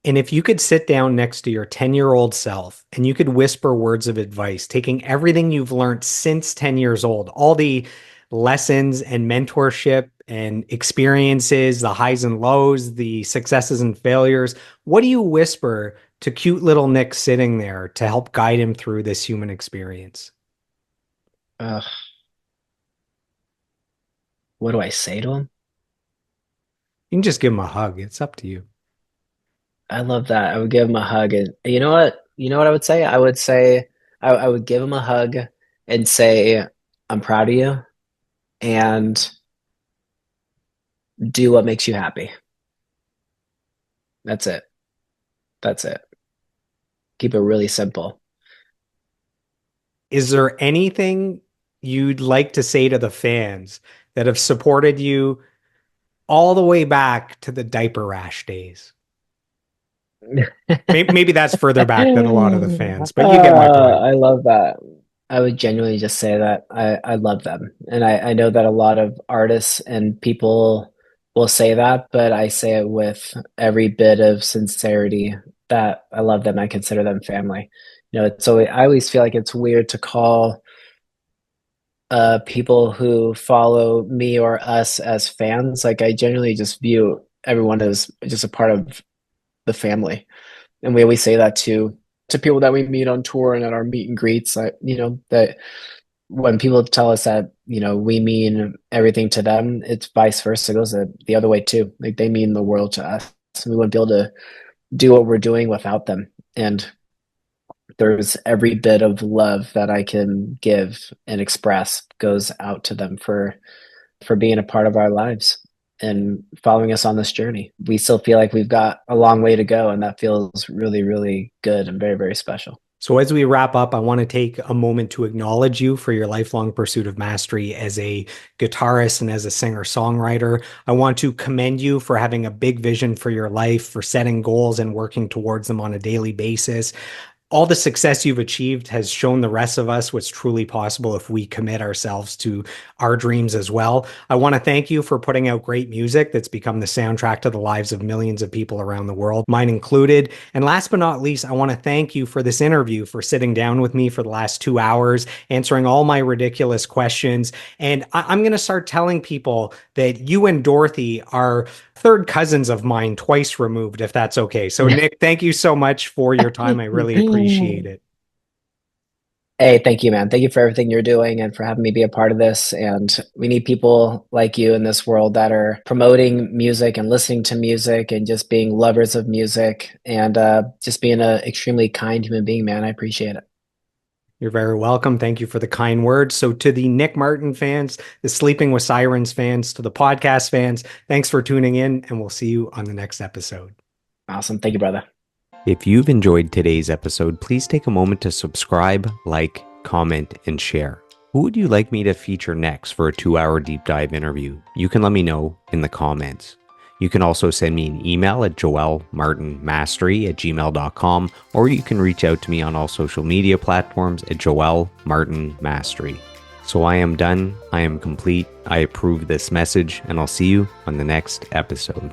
And if you could sit down next to your 10-year-old self and you could whisper words of advice, taking everything you've learned since 10 years old, all the lessons and mentorship and experiences, the highs and lows, the successes and failures, what do you whisper to cute little Nick sitting there to help guide him through this human experience? Ugh, what do I say to him? You can just give him a hug. It's up to you. I love that. I would give him a hug, and you know what? You know what I would say? I would say I would give him a hug and say, "I'm proud of you, and do what makes you happy." That's it. That's it. Keep it really simple. Is there anything you'd like to say to the fans that have supported you all the way back to the diaper rash days? Maybe that's further back than a lot of the fans, but you get my point. I love that. I would genuinely just say that I love them. And I know that a lot of artists and people will say that, but I say it with every bit of sincerity that I love them. I consider them family. So I always feel like it's weird to call people who follow me or us as fans. Like, I genuinely just view everyone as just a part of the family. And we always say that to people that we meet on tour and at our meet and greets. That when people tell us that we mean everything to them, it's vice versa. It goes the other way too. Like, they mean the world to us. We wouldn't be able to do what we're doing without them. And there's every bit of love that I can give and express goes out to them for being a part of our lives and following us on this journey. We still feel like we've got a long way to go, and that feels really, really good and very, very special. So, as we wrap up, I want to take a moment to acknowledge you for your lifelong pursuit of mastery as a guitarist and as a singer-songwriter. I want to commend you for having a big vision for your life, for setting goals and working towards them on a daily basis. All the success you've achieved has shown the rest of us what's truly possible if we commit ourselves to our dreams as well. I want to thank you for putting out great music that's become the soundtrack to the lives of millions of people around the world, mine included. And last but not least, I want to thank you for this interview, for sitting down with me for the last 2 hours, answering all my ridiculous questions. And I'm going to start telling people that you and Dorothy are third cousins of mine, twice removed, if that's okay. So, Nick, thank you so much for your time. I really appreciate it. Hey, thank you, man. Thank you for everything you're doing and for having me be a part of this. And we need people like you in this world that are promoting music and listening to music and just being lovers of music and just being an extremely kind human being, man. I appreciate it. You're very welcome. Thank you for the kind words. So, to the Nick Martin fans, the Sleeping with Sirens fans, to the podcast fans, thanks for tuning in, and we'll see you on the next episode. Awesome. Thank you, brother. If you've enjoyed today's episode, please take a moment to subscribe, like, comment, and share. Who would you like me to feature next for a 2-hour deep dive interview? You can let me know in the comments. You can also send me an email at joelmartinmastery@gmail.com, or you can reach out to me on all social media platforms at joelmartinmastery. So I am done. I am complete. I approve this message, and I'll see you on the next episode.